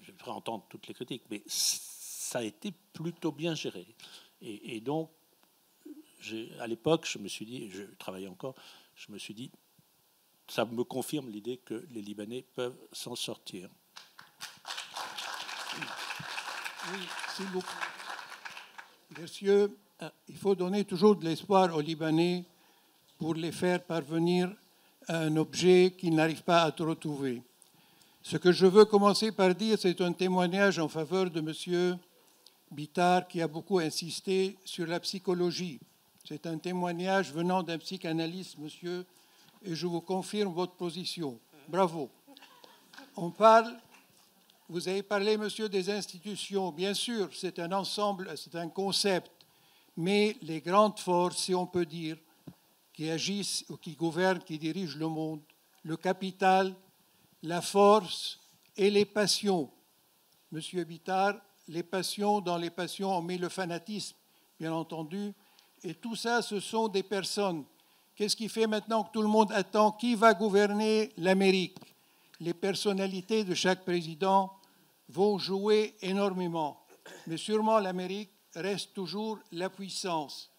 je vais entendre toutes les critiques, mais ça a été plutôt bien géré. Et donc, à l'époque, je me suis dit, je travaillais encore, je me suis dit, ça me confirme l'idée que les Libanais peuvent s'en sortir. Oui, s'il vous plaît. Messieurs, il faut donner toujours de l'espoir aux Libanais pour les faire parvenir à un objet qu'ils n'arrivent pas à retrouver. Ce que je veux commencer par dire, c'est un témoignage en faveur de M. Bittard qui a beaucoup insisté sur la psychologie. C'est un témoignage venant d'un psychanalyste, monsieur, et je vous confirme votre position. Bravo. On parle, vous avez parlé, monsieur, des institutions. Bien sûr, c'est un ensemble, c'est un concept, mais les grandes forces, si on peut dire, qui agissent ou qui gouvernent, qui dirigent le monde, le capital, la force et les passions. Monsieur Bittard, les passions, dans les passions, on met le fanatisme, bien entendu, et tout ça, ce sont des personnes. Qu'est-ce qui fait maintenant que tout le monde attend qui va gouverner l'Amérique? Les personnalités de chaque président vont jouer énormément, mais sûrement l'Amérique reste toujours la puissance.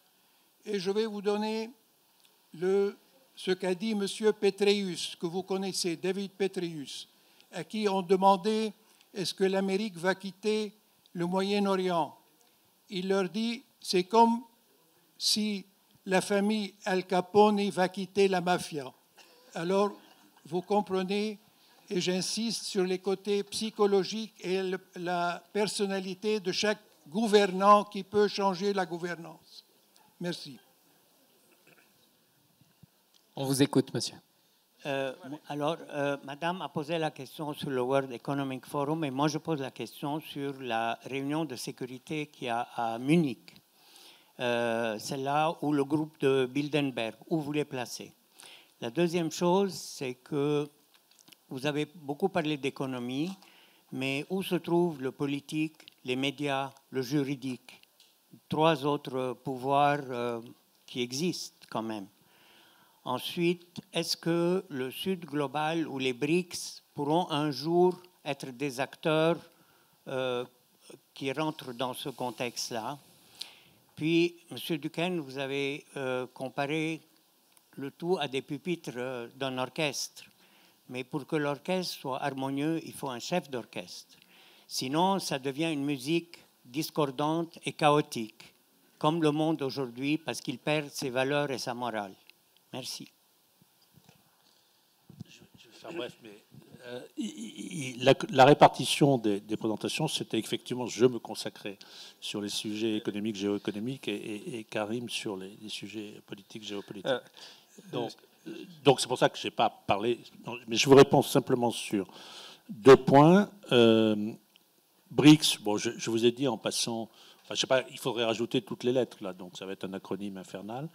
Et je vais vous donner ce qu'a dit M. Petraeus, que vous connaissez, David Petraeus, à qui on demandait est-ce que l'Amérique va quitter le Moyen-Orient. Il leur dit c'est comme si la famille Al Capone va quitter la mafia. Alors, vous comprenez, et j'insiste sur les côtés psychologiques et la personnalité de chaque gouvernant qui peut changer la gouvernance. Merci. On vous écoute, monsieur. Madame a posé la question sur le World Economic Forum et moi je pose la question sur la réunion de sécurité qu'il y a à Munich. C'est là où le groupe de Bilderberg, où vous les placez. La deuxième chose, c'est que vous avez beaucoup parlé d'économie, mais où se trouve le politique, les médias, le juridique? Trois autres pouvoirs qui existent quand même. Ensuite, est-ce que le Sud global ou les BRICS pourront un jour être des acteurs qui rentrent dans ce contexte-là? Puis, M. Duquesne, vous avez comparé le tout à des pupitres d'un orchestre. Mais pour que l'orchestre soit harmonieux, il faut un chef d'orchestre. Sinon, ça devient une musique discordante et chaotique, comme le monde aujourd'hui, parce qu'il perd ses valeurs et sa morale. Merci. Je vais faire bref, mais la répartition des présentations, c'était effectivement, je me consacrais sur les sujets économiques, géoéconomiques, et Karim sur les sujets politiques, géopolitiques. Donc c'est pour ça que je n'ai pas parlé, mais je vous réponds simplement sur deux points. BRICS, bon, je vous ai dit en passant, enfin, je sais pas, il faudrait rajouter toutes les lettres là, donc ça va être un acronyme infernal.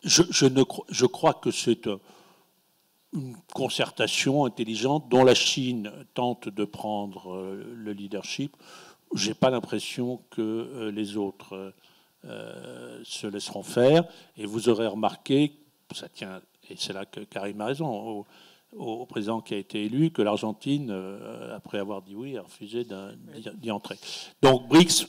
Je crois que c'est une concertation intelligente dont la Chine tente de prendre le leadership. Je n'ai pas l'impression que les autres se laisseront faire. Et vous aurez remarqué, ça tient, et c'est là que Karim a raison, au président qui a été élu, que l'Argentine, après avoir dit oui, a refusé d'y entrer. Donc BRICS,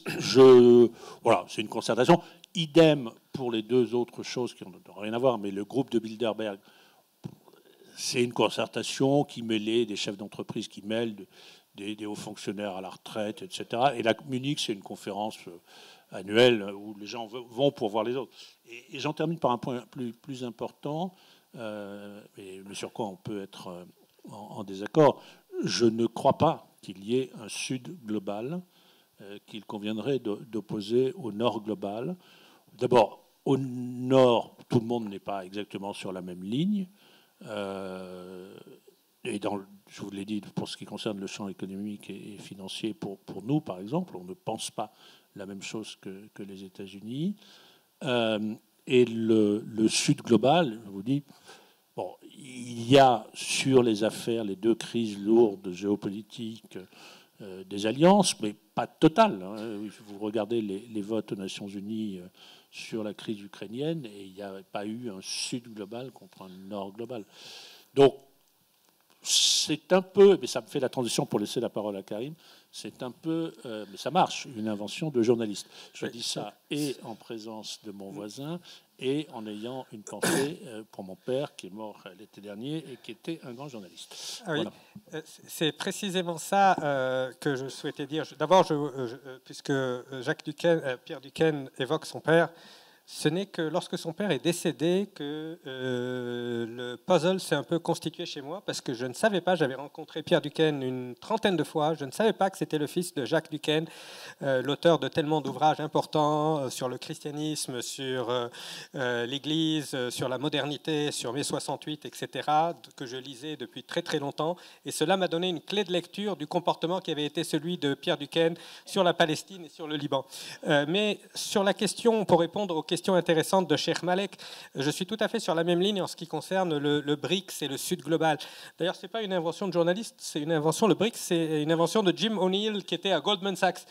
voilà, c'est une concertation. Idem pour les deux autres choses qui n'ont rien à voir, mais le groupe de Bilderberg, c'est une concertation qui mêlait des chefs d'entreprise, qui mêle des hauts fonctionnaires à la retraite, etc. Et la Munich, c'est une conférence annuelle où les gens vont pour voir les autres. Et j'en termine par un point plus important, mais sur quoi on peut être en désaccord. Je ne crois pas qu'il y ait un Sud global qu'il conviendrait d'opposer au Nord global. D'abord, au Nord, tout le monde n'est pas exactement sur la même ligne. et je vous l'ai dit, pour ce qui concerne le champ économique et financier, pour nous, par exemple, on ne pense pas la même chose que les États-Unis. Et le Sud global, je vous dis, bon, il y a sur les affaires les deux crises lourdes géopolitiques, des alliances, mais pas totales. Hein. Vous regardez les votes aux Nations Unies sur la crise ukrainienne, et il n'y a pas eu un Sud global contre un Nord global. Donc, c'est un peu, mais ça me fait la transition pour laisser la parole à Karim, c'est un peu, mais ça marche, une invention de journaliste. Je dis ça et en présence de mon voisin et en ayant une pensée pour mon père qui est mort l'été dernier et qui était un grand journaliste. Ah oui. Voilà. C'est précisément ça que je souhaitais dire. D'abord, puisque Pierre Duquesne évoque son père, ce n'est que lorsque son père est décédé que le puzzle s'est un peu constitué chez moi, parce que je ne savais pas, j'avais rencontré Pierre Duquesne une trentaine de fois, je ne savais pas que c'était le fils de Jacques Duquesne, l'auteur de tellement d'ouvrages importants sur le christianisme, sur l'Église, sur la modernité, sur mai 68, etc., que je lisais depuis très très longtemps. Et cela m'a donné une clé de lecture du comportement qui avait été celui de Pierre Duquesne sur la Palestine et sur le Liban. Mais sur la question, pour répondre aux questions intéressantes de Cheikh Malek, je suis tout à fait sur la même ligne en ce qui concerne le BRICS et le Sud global. D'ailleurs, ce n'est pas une invention de journaliste, c'est une invention, le BRICS, c'est une invention de Jim O'Neill qui était à Goldman Sachs.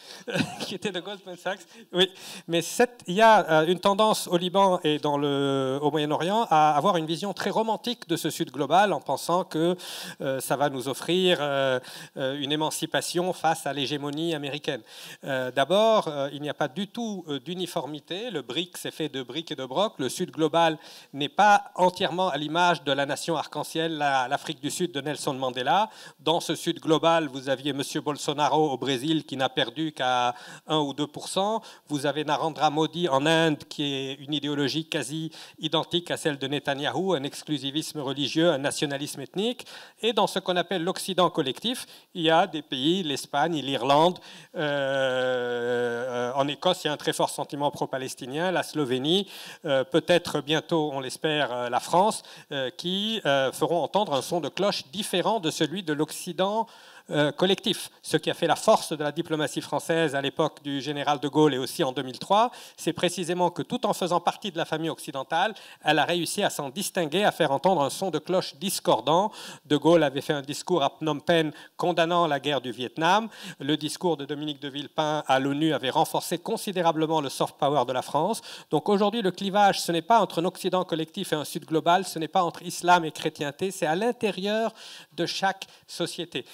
Qui était de Goldman Sachs, oui. Mais il y a une tendance au Liban et au Moyen-Orient à avoir une vision très romantique de ce Sud global en pensant que ça va nous offrir une émancipation face à l'hégémonie américaine. D'abord, il n'y a pas du tout d'uniformité. Le BRICS est fait de briques et de brocs. Le Sud global n'est pas entièrement à l'image de la nation arc-en-ciel, l'Afrique du Sud de Nelson Mandela. Dans ce Sud global, vous aviez M. Bolsonaro au Brésil qui n'a perdu qu'à 1 ou 2%. Vous avez Narendra Modi en Inde qui est une idéologie quasi identique à celle de Netanyahou, un exclusivisme religieux, un nationalisme ethnique. Et dans ce qu'on appelle l'Occident collectif, il y a des pays, l'Espagne, l'Irlande. En Écosse, il y a un très fort sentiment pro-palestinien. La Slovénie, peut-être bientôt, on l'espère, la France, qui feront entendre un son de cloche différent de celui de l'Occident collectif. Ce qui a fait la force de la diplomatie française à l'époque du général de Gaulle et aussi en 2003, c'est précisément que tout en faisant partie de la famille occidentale, elle a réussi à s'en distinguer, à faire entendre un son de cloche discordant. De Gaulle avait fait un discours à Phnom Penh condamnant la guerre du Vietnam. Le discours de Dominique de Villepin à l'ONU avait renforcé considérablement le soft power de la France. Donc aujourd'hui, le clivage, ce n'est pas entre un Occident collectif et un Sud global, ce n'est pas entre islam et chrétienté, c'est à l'intérieur de chaque société.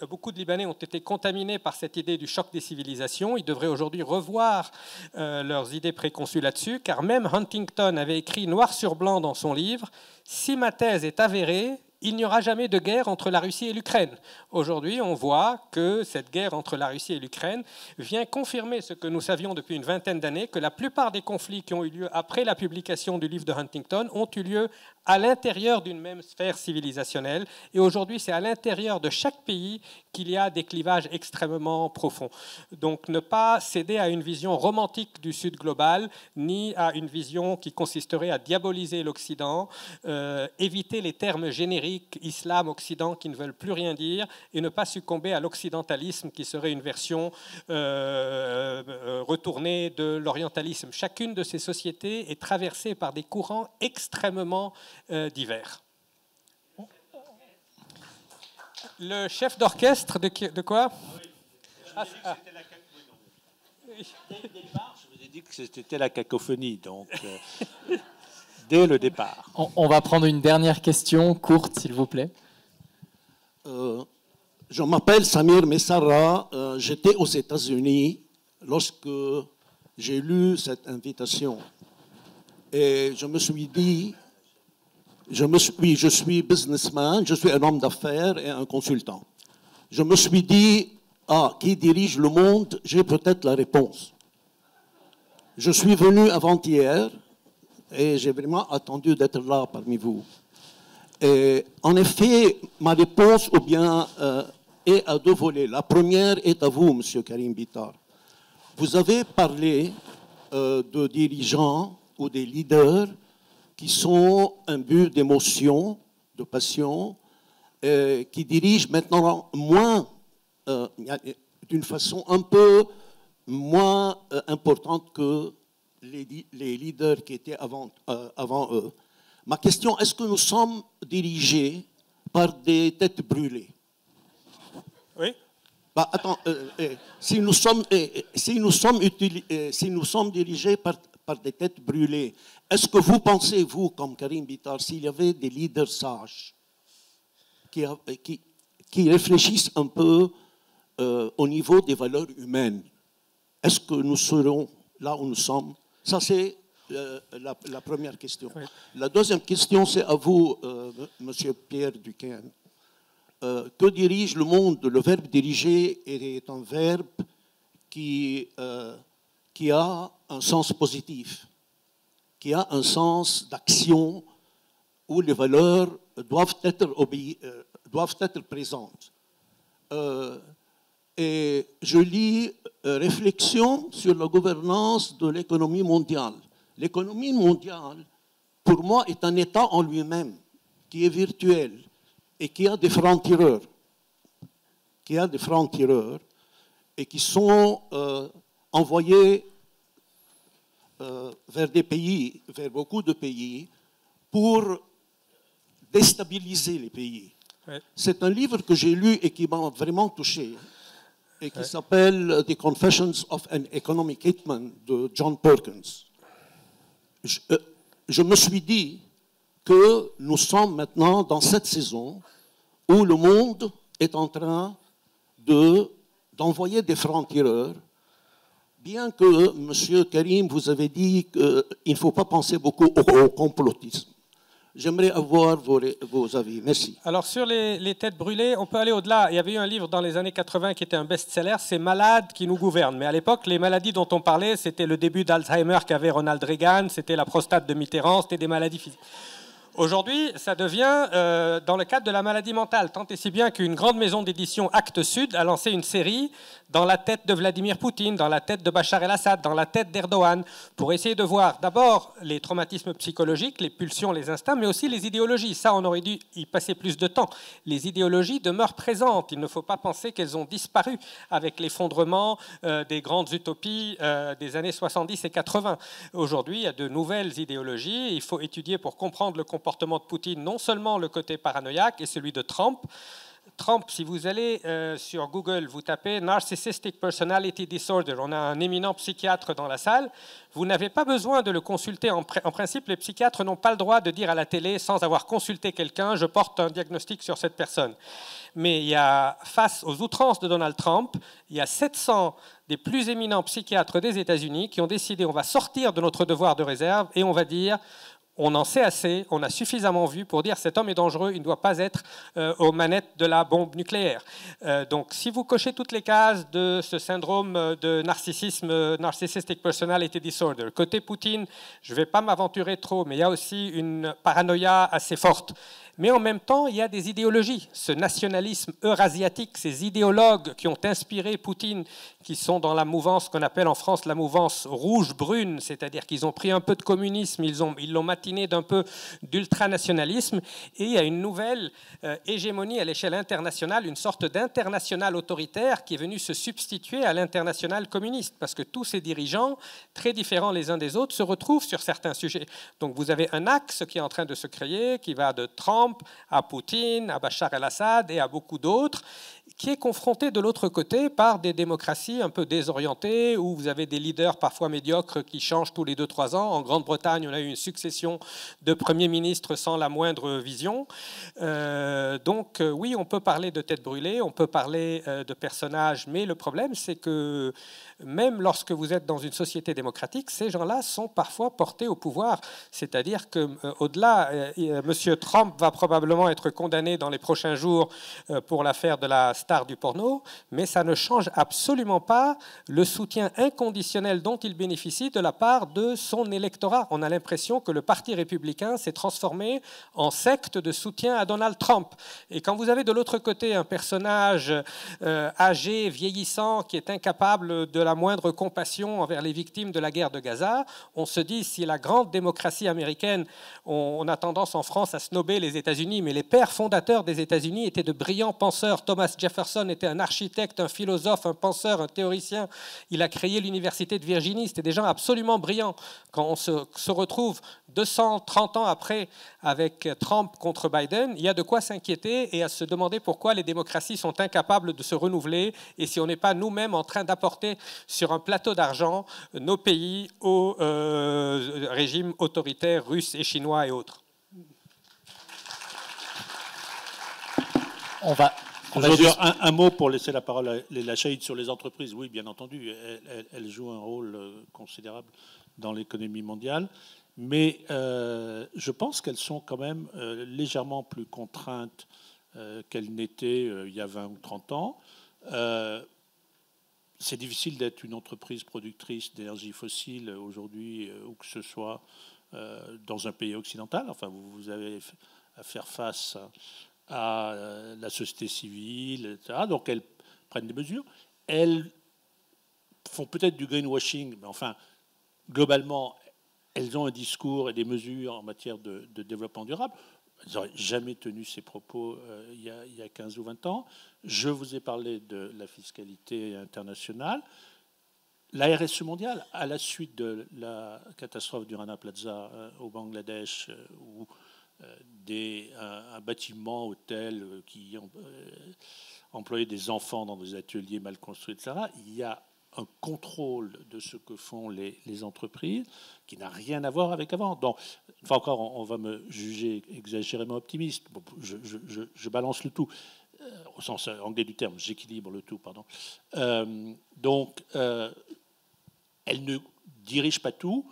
Beaucoup de Libanais ont été contaminés par cette idée du choc des civilisations. Ils devraient aujourd'hui revoir leurs idées préconçues là-dessus, car même Huntington avait écrit noir sur blanc dans son livre « Si ma thèse est avérée, il n'y aura jamais de guerre entre la Russie et l'Ukraine ». Aujourd'hui, on voit que cette guerre entre la Russie et l'Ukraine vient confirmer ce que nous savions depuis une vingtaine d'années, que la plupart des conflits qui ont eu lieu après la publication du livre de Huntington ont eu lieu à l'intérieur d'une même sphère civilisationnelle. Et aujourd'hui, c'est à l'intérieur de chaque pays qu'il y a des clivages extrêmement profonds. Donc ne pas céder à une vision romantique du Sud global, ni à une vision qui consisterait à diaboliser l'Occident, éviter les termes génériques islam, Occident qui ne veulent plus rien dire, et ne pas succomber à l'occidentalisme qui serait une version retournée de l'orientalisme. Chacune de ces sociétés est traversée par des courants extrêmement divers. Le chef d'orchestre de quoi? Dès le départ, je vous ai dit que c'était la cacophonie, donc dès le départ. On va prendre une dernière question courte, s'il vous plaît. Je m'appelle Samir Messara. J'étais aux États-Unis lorsque j'ai lu cette invitation. Et je me suis dit, je suis businessman, je suis un homme d'affaires et un consultant. Je me suis dit, qui dirige le monde? J'ai peut-être la réponse. Je suis venu avant-hier et j'ai vraiment attendu d'être là parmi vous. Et en effet, ma réponse est à deux volets. La première est à vous, M. Karim Bitar. Vous avez parlé de dirigeants ou des leaders qui sont imbus d'émotions, de passion, qui dirige maintenant moins, d'une façon un peu moins importante que les leaders qui étaient avant eux. Ma question, est-ce que nous sommes dirigés par des têtes brûlées? Oui. Bah, attends, si nous sommes dirigés par des têtes brûlées, est-ce que vous pensez, vous, comme Karim Bittar, s'il y avait des leaders sages qui réfléchissent un peu au niveau des valeurs humaines, est-ce que nous serons là où nous sommes? Ça, c'est la première question. Oui. La deuxième question, c'est à vous, Monsieur Pierre Duquesne. Que dirige le monde? Le verbe diriger est un verbe qui a un sens positif, qui a un sens d'action où les valeurs doivent être présentes. Et je lis réflexion sur la gouvernance de l'économie mondiale. L'économie mondiale, pour moi, est un État en lui-même, qui est virtuel et qui a des francs-tireurs. Et qui sont envoyés vers des pays, vers beaucoup de pays, pour déstabiliser les pays. Ouais. C'est un livre que j'ai lu et qui m'a vraiment touché, et qui s'appelle The Confessions of an Economic Hitman de John Perkins. Je me suis dit que nous sommes maintenant dans cette saison où le monde est en train d'envoyer des francs-tireurs, bien que, M. Karim, vous avez dit qu'il ne faut pas penser beaucoup au complotisme. J'aimerais avoir vos avis. Merci. Alors, sur les têtes brûlées, on peut aller au-delà. Il y avait eu un livre dans les années 80 qui était un best-seller, c'est « Malades qui nous gouvernent ». Mais à l'époque, les maladies dont on parlait, c'était le début d'Alzheimer qu'avait Ronald Reagan, c'était la prostate de Mitterrand, c'était des maladies physiques. Aujourd'hui, ça devient dans le cadre de la maladie mentale, tant et si bien qu'une grande maison d'édition, Actes Sud, a lancé une série dans la tête de Vladimir Poutine, dans la tête de Bachar el-Assad, dans la tête d'Erdogan, pour essayer de voir d'abord les traumatismes psychologiques, les pulsions, les instincts, mais aussi les idéologies. Ça, on aurait dû y passer plus de temps. Les idéologies demeurent présentes. Il ne faut pas penser qu'elles ont disparu avec l'effondrement des grandes utopies des années 70 et 80. Aujourd'hui, il y a de nouvelles idéologies. Il faut étudier pour comprendre le comportement de Poutine, non seulement le côté paranoïaque et celui de Trump. Trump, si vous allez sur Google, vous tapez Narcissistic Personality Disorder, on a un éminent psychiatre dans la salle, vous n'avez pas besoin de le consulter. En principe, les psychiatres n'ont pas le droit de dire à la télé, sans avoir consulté quelqu'un, je porte un diagnostic sur cette personne. Mais il y a, face aux outrances de Donald Trump, il y a 700 des plus éminents psychiatres des États-Unis qui ont décidé on va sortir de notre devoir de réserve et on va dire on en sait assez, on a suffisamment vu pour dire cet homme est dangereux, il ne doit pas être aux manettes de la bombe nucléaire. Donc si vous cochez toutes les cases de ce syndrome de narcissisme, Narcissistic Personality Disorder, côté Poutine, je ne vais pas m'aventurer trop, mais il y a aussi une paranoïa assez forte. Mais en même temps, il y a des idéologies. Ce nationalisme eurasiatique, ces idéologues qui ont inspiré Poutine, qui sont dans la mouvance qu'on appelle en France la mouvance rouge-brune, c'est-à-dire qu'ils ont pris un peu de communisme, ils l'ont matiné d'un peu d'ultranationalisme, et il y a une nouvelle hégémonie à l'échelle internationale, une sorte d'international autoritaire qui est venu se substituer à l'international communiste, parce que tous ces dirigeants, très différents les uns des autres, se retrouvent sur certains sujets. Donc vous avez un axe qui est en train de se créer, qui va de Trump à Poutine, à Bachar el-Assad et à beaucoup d'autres, qui est confronté de l'autre côté par des démocraties un peu désorientées, où vous avez des leaders parfois médiocres qui changent tous les 2-3 ans. En Grande-Bretagne, on a eu une succession de premiers ministres sans la moindre vision. Donc oui, on peut parler de tête brûlée, on peut parler de personnages, mais le problème, c'est que même lorsque vous êtes dans une société démocratique, ces gens-là sont parfois portés au pouvoir. C'est-à-dire qu'au-delà, M. Trump va probablement être condamné dans les prochains jours pour l'affaire de la star du porno, mais ça ne change absolument pas le soutien inconditionnel dont il bénéficie de la part de son électorat. On a l'impression que le Parti républicain s'est transformé en secte de soutien à Donald Trump. Et quand vous avez de l'autre côté un personnage âgé, vieillissant, qui est incapable de la moindre compassion envers les victimes de la guerre de Gaza, on se dit, si la grande démocratie américaine, on a tendance en France à snober les États-Unis, mais les pères fondateurs des États-Unis étaient de brillants penseurs. Thomas Jefferson était un architecte, un philosophe, un penseur, un théoricien. Il a créé l'université de Virginie. C'était des gens absolument brillants. Quand on se retrouve 230 ans après avec Trump contre Biden, il y a de quoi s'inquiéter et à se demander pourquoi les démocraties sont incapables de se renouveler et si on n'est pas nous-mêmes en train d'apporter sur un plateau d'argent nos pays aux régimes autoritaires russes et chinois et autres. On va dire un mot pour laisser la parole à Leila Chaïd sur les entreprises. Oui, bien entendu, elles jouent un rôle considérable dans l'économie mondiale, mais je pense qu'elles sont quand même légèrement plus contraintes qu'elles n'étaient il y a 20 ou 30 ans. C'est difficile d'être une entreprise productrice d'énergie fossile aujourd'hui, où que ce soit dans un pays occidental. Enfin, vous avez à faire face à la société civile, etc. Donc elles prennent des mesures. Elles font peut-être du greenwashing, mais enfin, globalement, elles ont un discours et des mesures en matière de développement durable. Elles n'auraient jamais tenu ces propos il y a 15 ou 20 ans. Je vous ai parlé de la fiscalité internationale. La RSE mondiale, à la suite de la catastrophe du Rana Plaza au Bangladesh, où un bâtiment, hôtel qui employait des enfants dans des ateliers mal construits, etc., il y a un contrôle de ce que font les entreprises qui n'a rien à voir avec avant. Donc, une fois encore, on va me juger exagérément optimiste. Bon, je balance le tout, au sens anglais du terme, j'équilibre le tout, pardon. Donc, elle ne dirige pas tout,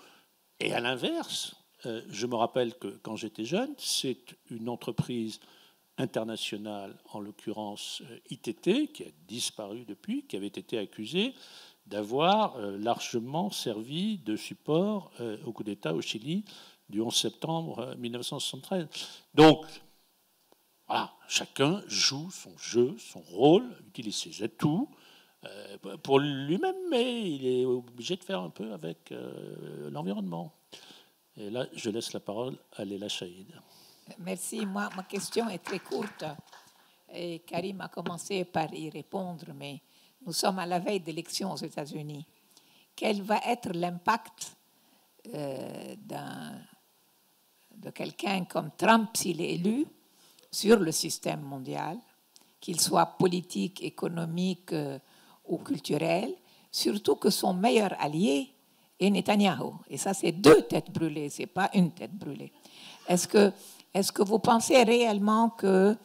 et à l'inverse, je me rappelle que quand j'étais jeune, c'est une entreprise internationale, en l'occurrence ITT, qui a disparu depuis, qui avait été accusée d'avoir largement servi de support au coup d'État au Chili du 11 septembre 1973. Donc, voilà, chacun joue son jeu, son rôle, utilise ses atouts pour lui-même, mais il est obligé de faire un peu avec l'environnement. Et là, je laisse la parole à Leila Chaïd. Merci. Ma question est très courte. Et Karim a commencé par y répondre, mais nous sommes à la veille d'élections aux États-Unis. Quel va être l'impact de quelqu'un comme Trump, s'il est élu, sur le système mondial, qu'il soit politique, économique ou culturel, surtout que son meilleur allié est Netanyahou. Et ça, c'est 2 têtes brûlées, ce n'est pas une tête brûlée. Est-ce que vous pensez réellement que,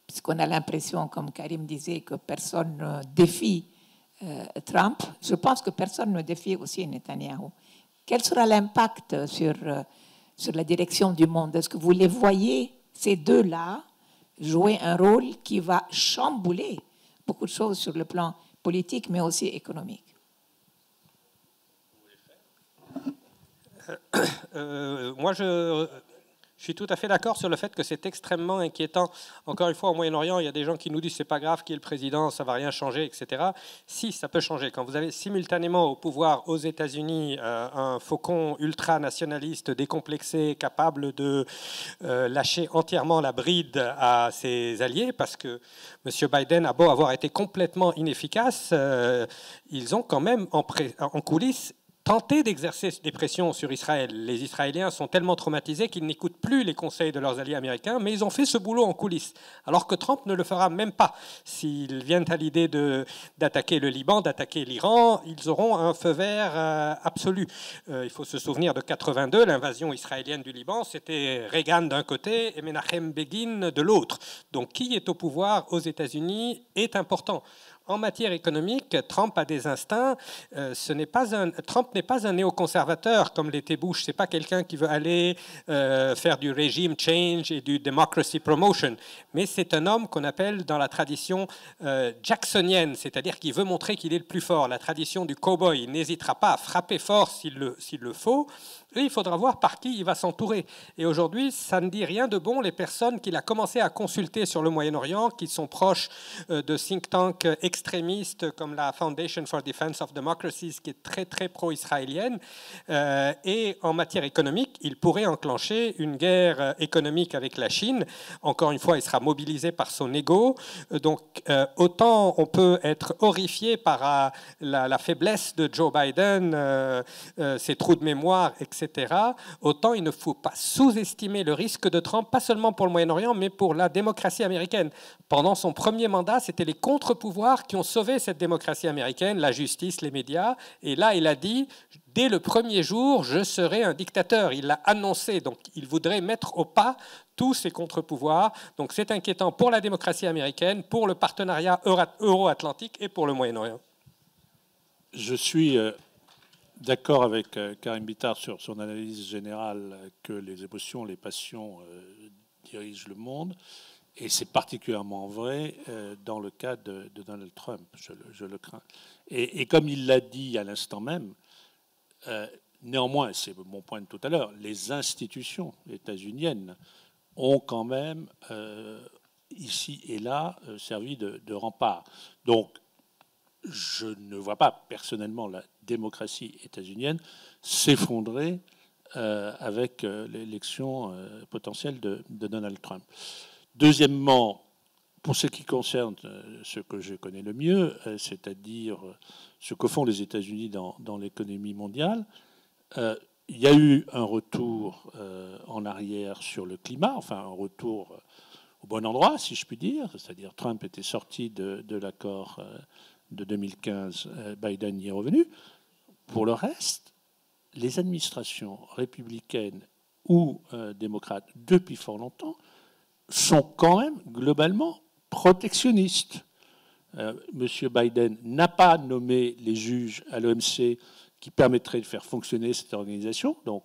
puisqu'on a l'impression, comme Karim disait, que personne ne défie Trump, je pense que personne ne défie aussi Netanyahou. Quel sera l'impact sur la direction du monde? Est-ce que vous les voyez, ces deux-là, jouer un rôle qui va chambouler beaucoup de choses sur le plan politique, mais aussi économique? Moi, je suis tout à fait d'accord sur le fait que c'est extrêmement inquiétant. Encore une fois, au Moyen-Orient, il y a des gens qui nous disent c'est pas grave qui est le président, ça va rien changer, etc. Si, ça peut changer. Quand vous avez simultanément au pouvoir aux États-Unis un faucon ultra-nationaliste décomplexé, capable de lâcher entièrement la bride à ses alliés, parce que M. Biden a beau avoir été complètement inefficace, ils ont quand même en coulisses tenter d'exercer des pressions sur Israël. Les Israéliens sont tellement traumatisés qu'ils n'écoutent plus les conseils de leurs alliés américains, mais ils ont fait ce boulot en coulisses, alors que Trump ne le fera même pas. S'ils viennent à l'idée d'attaquer le Liban, d'attaquer l'Iran, ils auront un feu vert absolu. Il faut se souvenir de 82, l'invasion israélienne du Liban, c'était Reagan d'un côté et Menachem Begin de l'autre. Donc qui est au pouvoir aux États-Unis est important. En matière économique, Trump a des instincts. Trump n'est pas un néoconservateur comme l'était Bush. C'est pas quelqu'un qui veut aller faire du régime change et du democracy promotion. Mais c'est un homme qu'on appelle dans la tradition jacksonienne, c'est-à-dire qu'il veut montrer qu'il est le plus fort. La tradition du cow-boy, il n'hésitera pas à frapper fort s'il le faut. Et il faudra voir par qui il va s'entourer. Et aujourd'hui, ça ne dit rien de bon les personnes qu'il a commencé à consulter sur le Moyen-Orient, qui sont proches de think tanks extrémistes comme la Foundation for Defense of Democracies, qui est très très pro-israélienne. Et en matière économique, il pourrait enclencher une guerre économique avec la Chine. Encore une fois, il sera mobilisé par son ego. Donc, autant on peut être horrifié par la faiblesse de Joe Biden, ses trous de mémoire, etc., autant il ne faut pas sous-estimer le risque de Trump, pas seulement pour le Moyen-Orient, mais pour la démocratie américaine. Pendant son premier mandat, c'était les contre-pouvoirs qui ont sauvé cette démocratie américaine, la justice, les médias. Et là, il a dit, dès le premier jour, je serai un dictateur. Il l'a annoncé, donc il voudrait mettre au pas tous ces contre-pouvoirs. Donc c'est inquiétant pour la démocratie américaine, pour le partenariat euro-atlantique et pour le Moyen-Orient. Je suis d'accord avec Karim Bitar sur son analyse générale que les émotions, les passions dirigent le monde. Et c'est particulièrement vrai dans le cas de Donald Trump, je le crains. Et comme il l'a dit à l'instant même, néanmoins, c'est mon point de tout à l'heure, les institutions états-uniennes ont quand même, ici et là, servi de rempart. Donc, je ne vois pas personnellement la démocratie états-unienne s'effondrer avec l'élection potentielle de Donald Trump. Deuxièmement, pour ce qui concerne ce que je connais le mieux, c'est-à-dire ce que font les États-Unis dans l'économie mondiale, il y a eu un retour en arrière sur le climat, enfin un retour au bon endroit, si je puis dire, c'est-à-dire Trump était sorti de l'accord de 2015, Biden y est revenu. Pour le reste, les administrations républicaines ou démocrates, depuis fort longtemps, sont quand même globalement protectionnistes. Monsieur Biden n'a pas nommé les juges à l'OMC qui permettraient de faire fonctionner cette organisation, donc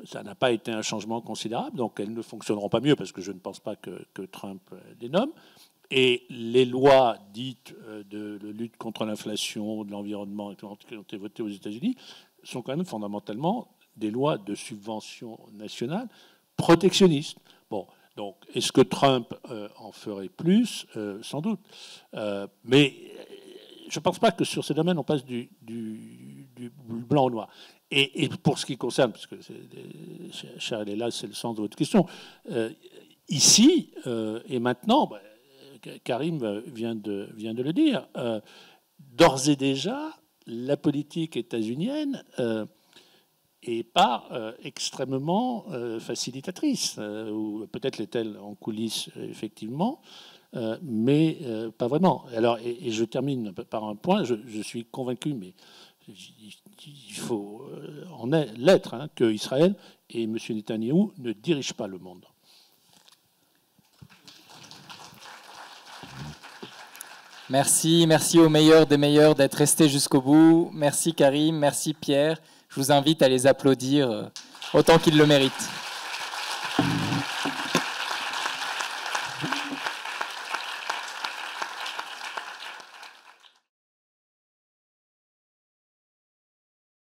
ça n'a pas été un changement considérable, donc elles ne fonctionneront pas mieux parce que je ne pense pas que Trump les nomme. Et les lois dites de lutte contre l'inflation, de l'environnement, qui ont été votées aux États-Unis, sont quand même fondamentalement des lois de subvention nationale protectionnistes. Bon, donc est-ce que Trump en ferait plus? Sans doute. Mais je ne pense pas que sur ces domaines, on passe du blanc au noir. Et pour ce qui concerne, parce que Charles est là, c'est le sens de votre question, ici et maintenant, Karim vient de le dire, d'ores et déjà, la politique états-unienne est pas extrêmement facilitatrice, ou peut-être l'est-elle en coulisses, effectivement, mais pas vraiment. Alors, et je termine par un point, je suis convaincu, mais il faut en l'être, que Israël et M. Netanyahou ne dirigent pas le monde. Merci aux meilleurs des meilleurs d'être restés jusqu'au bout. Merci Karim, merci Pierre. Je vous invite à les applaudir autant qu'ils le méritent.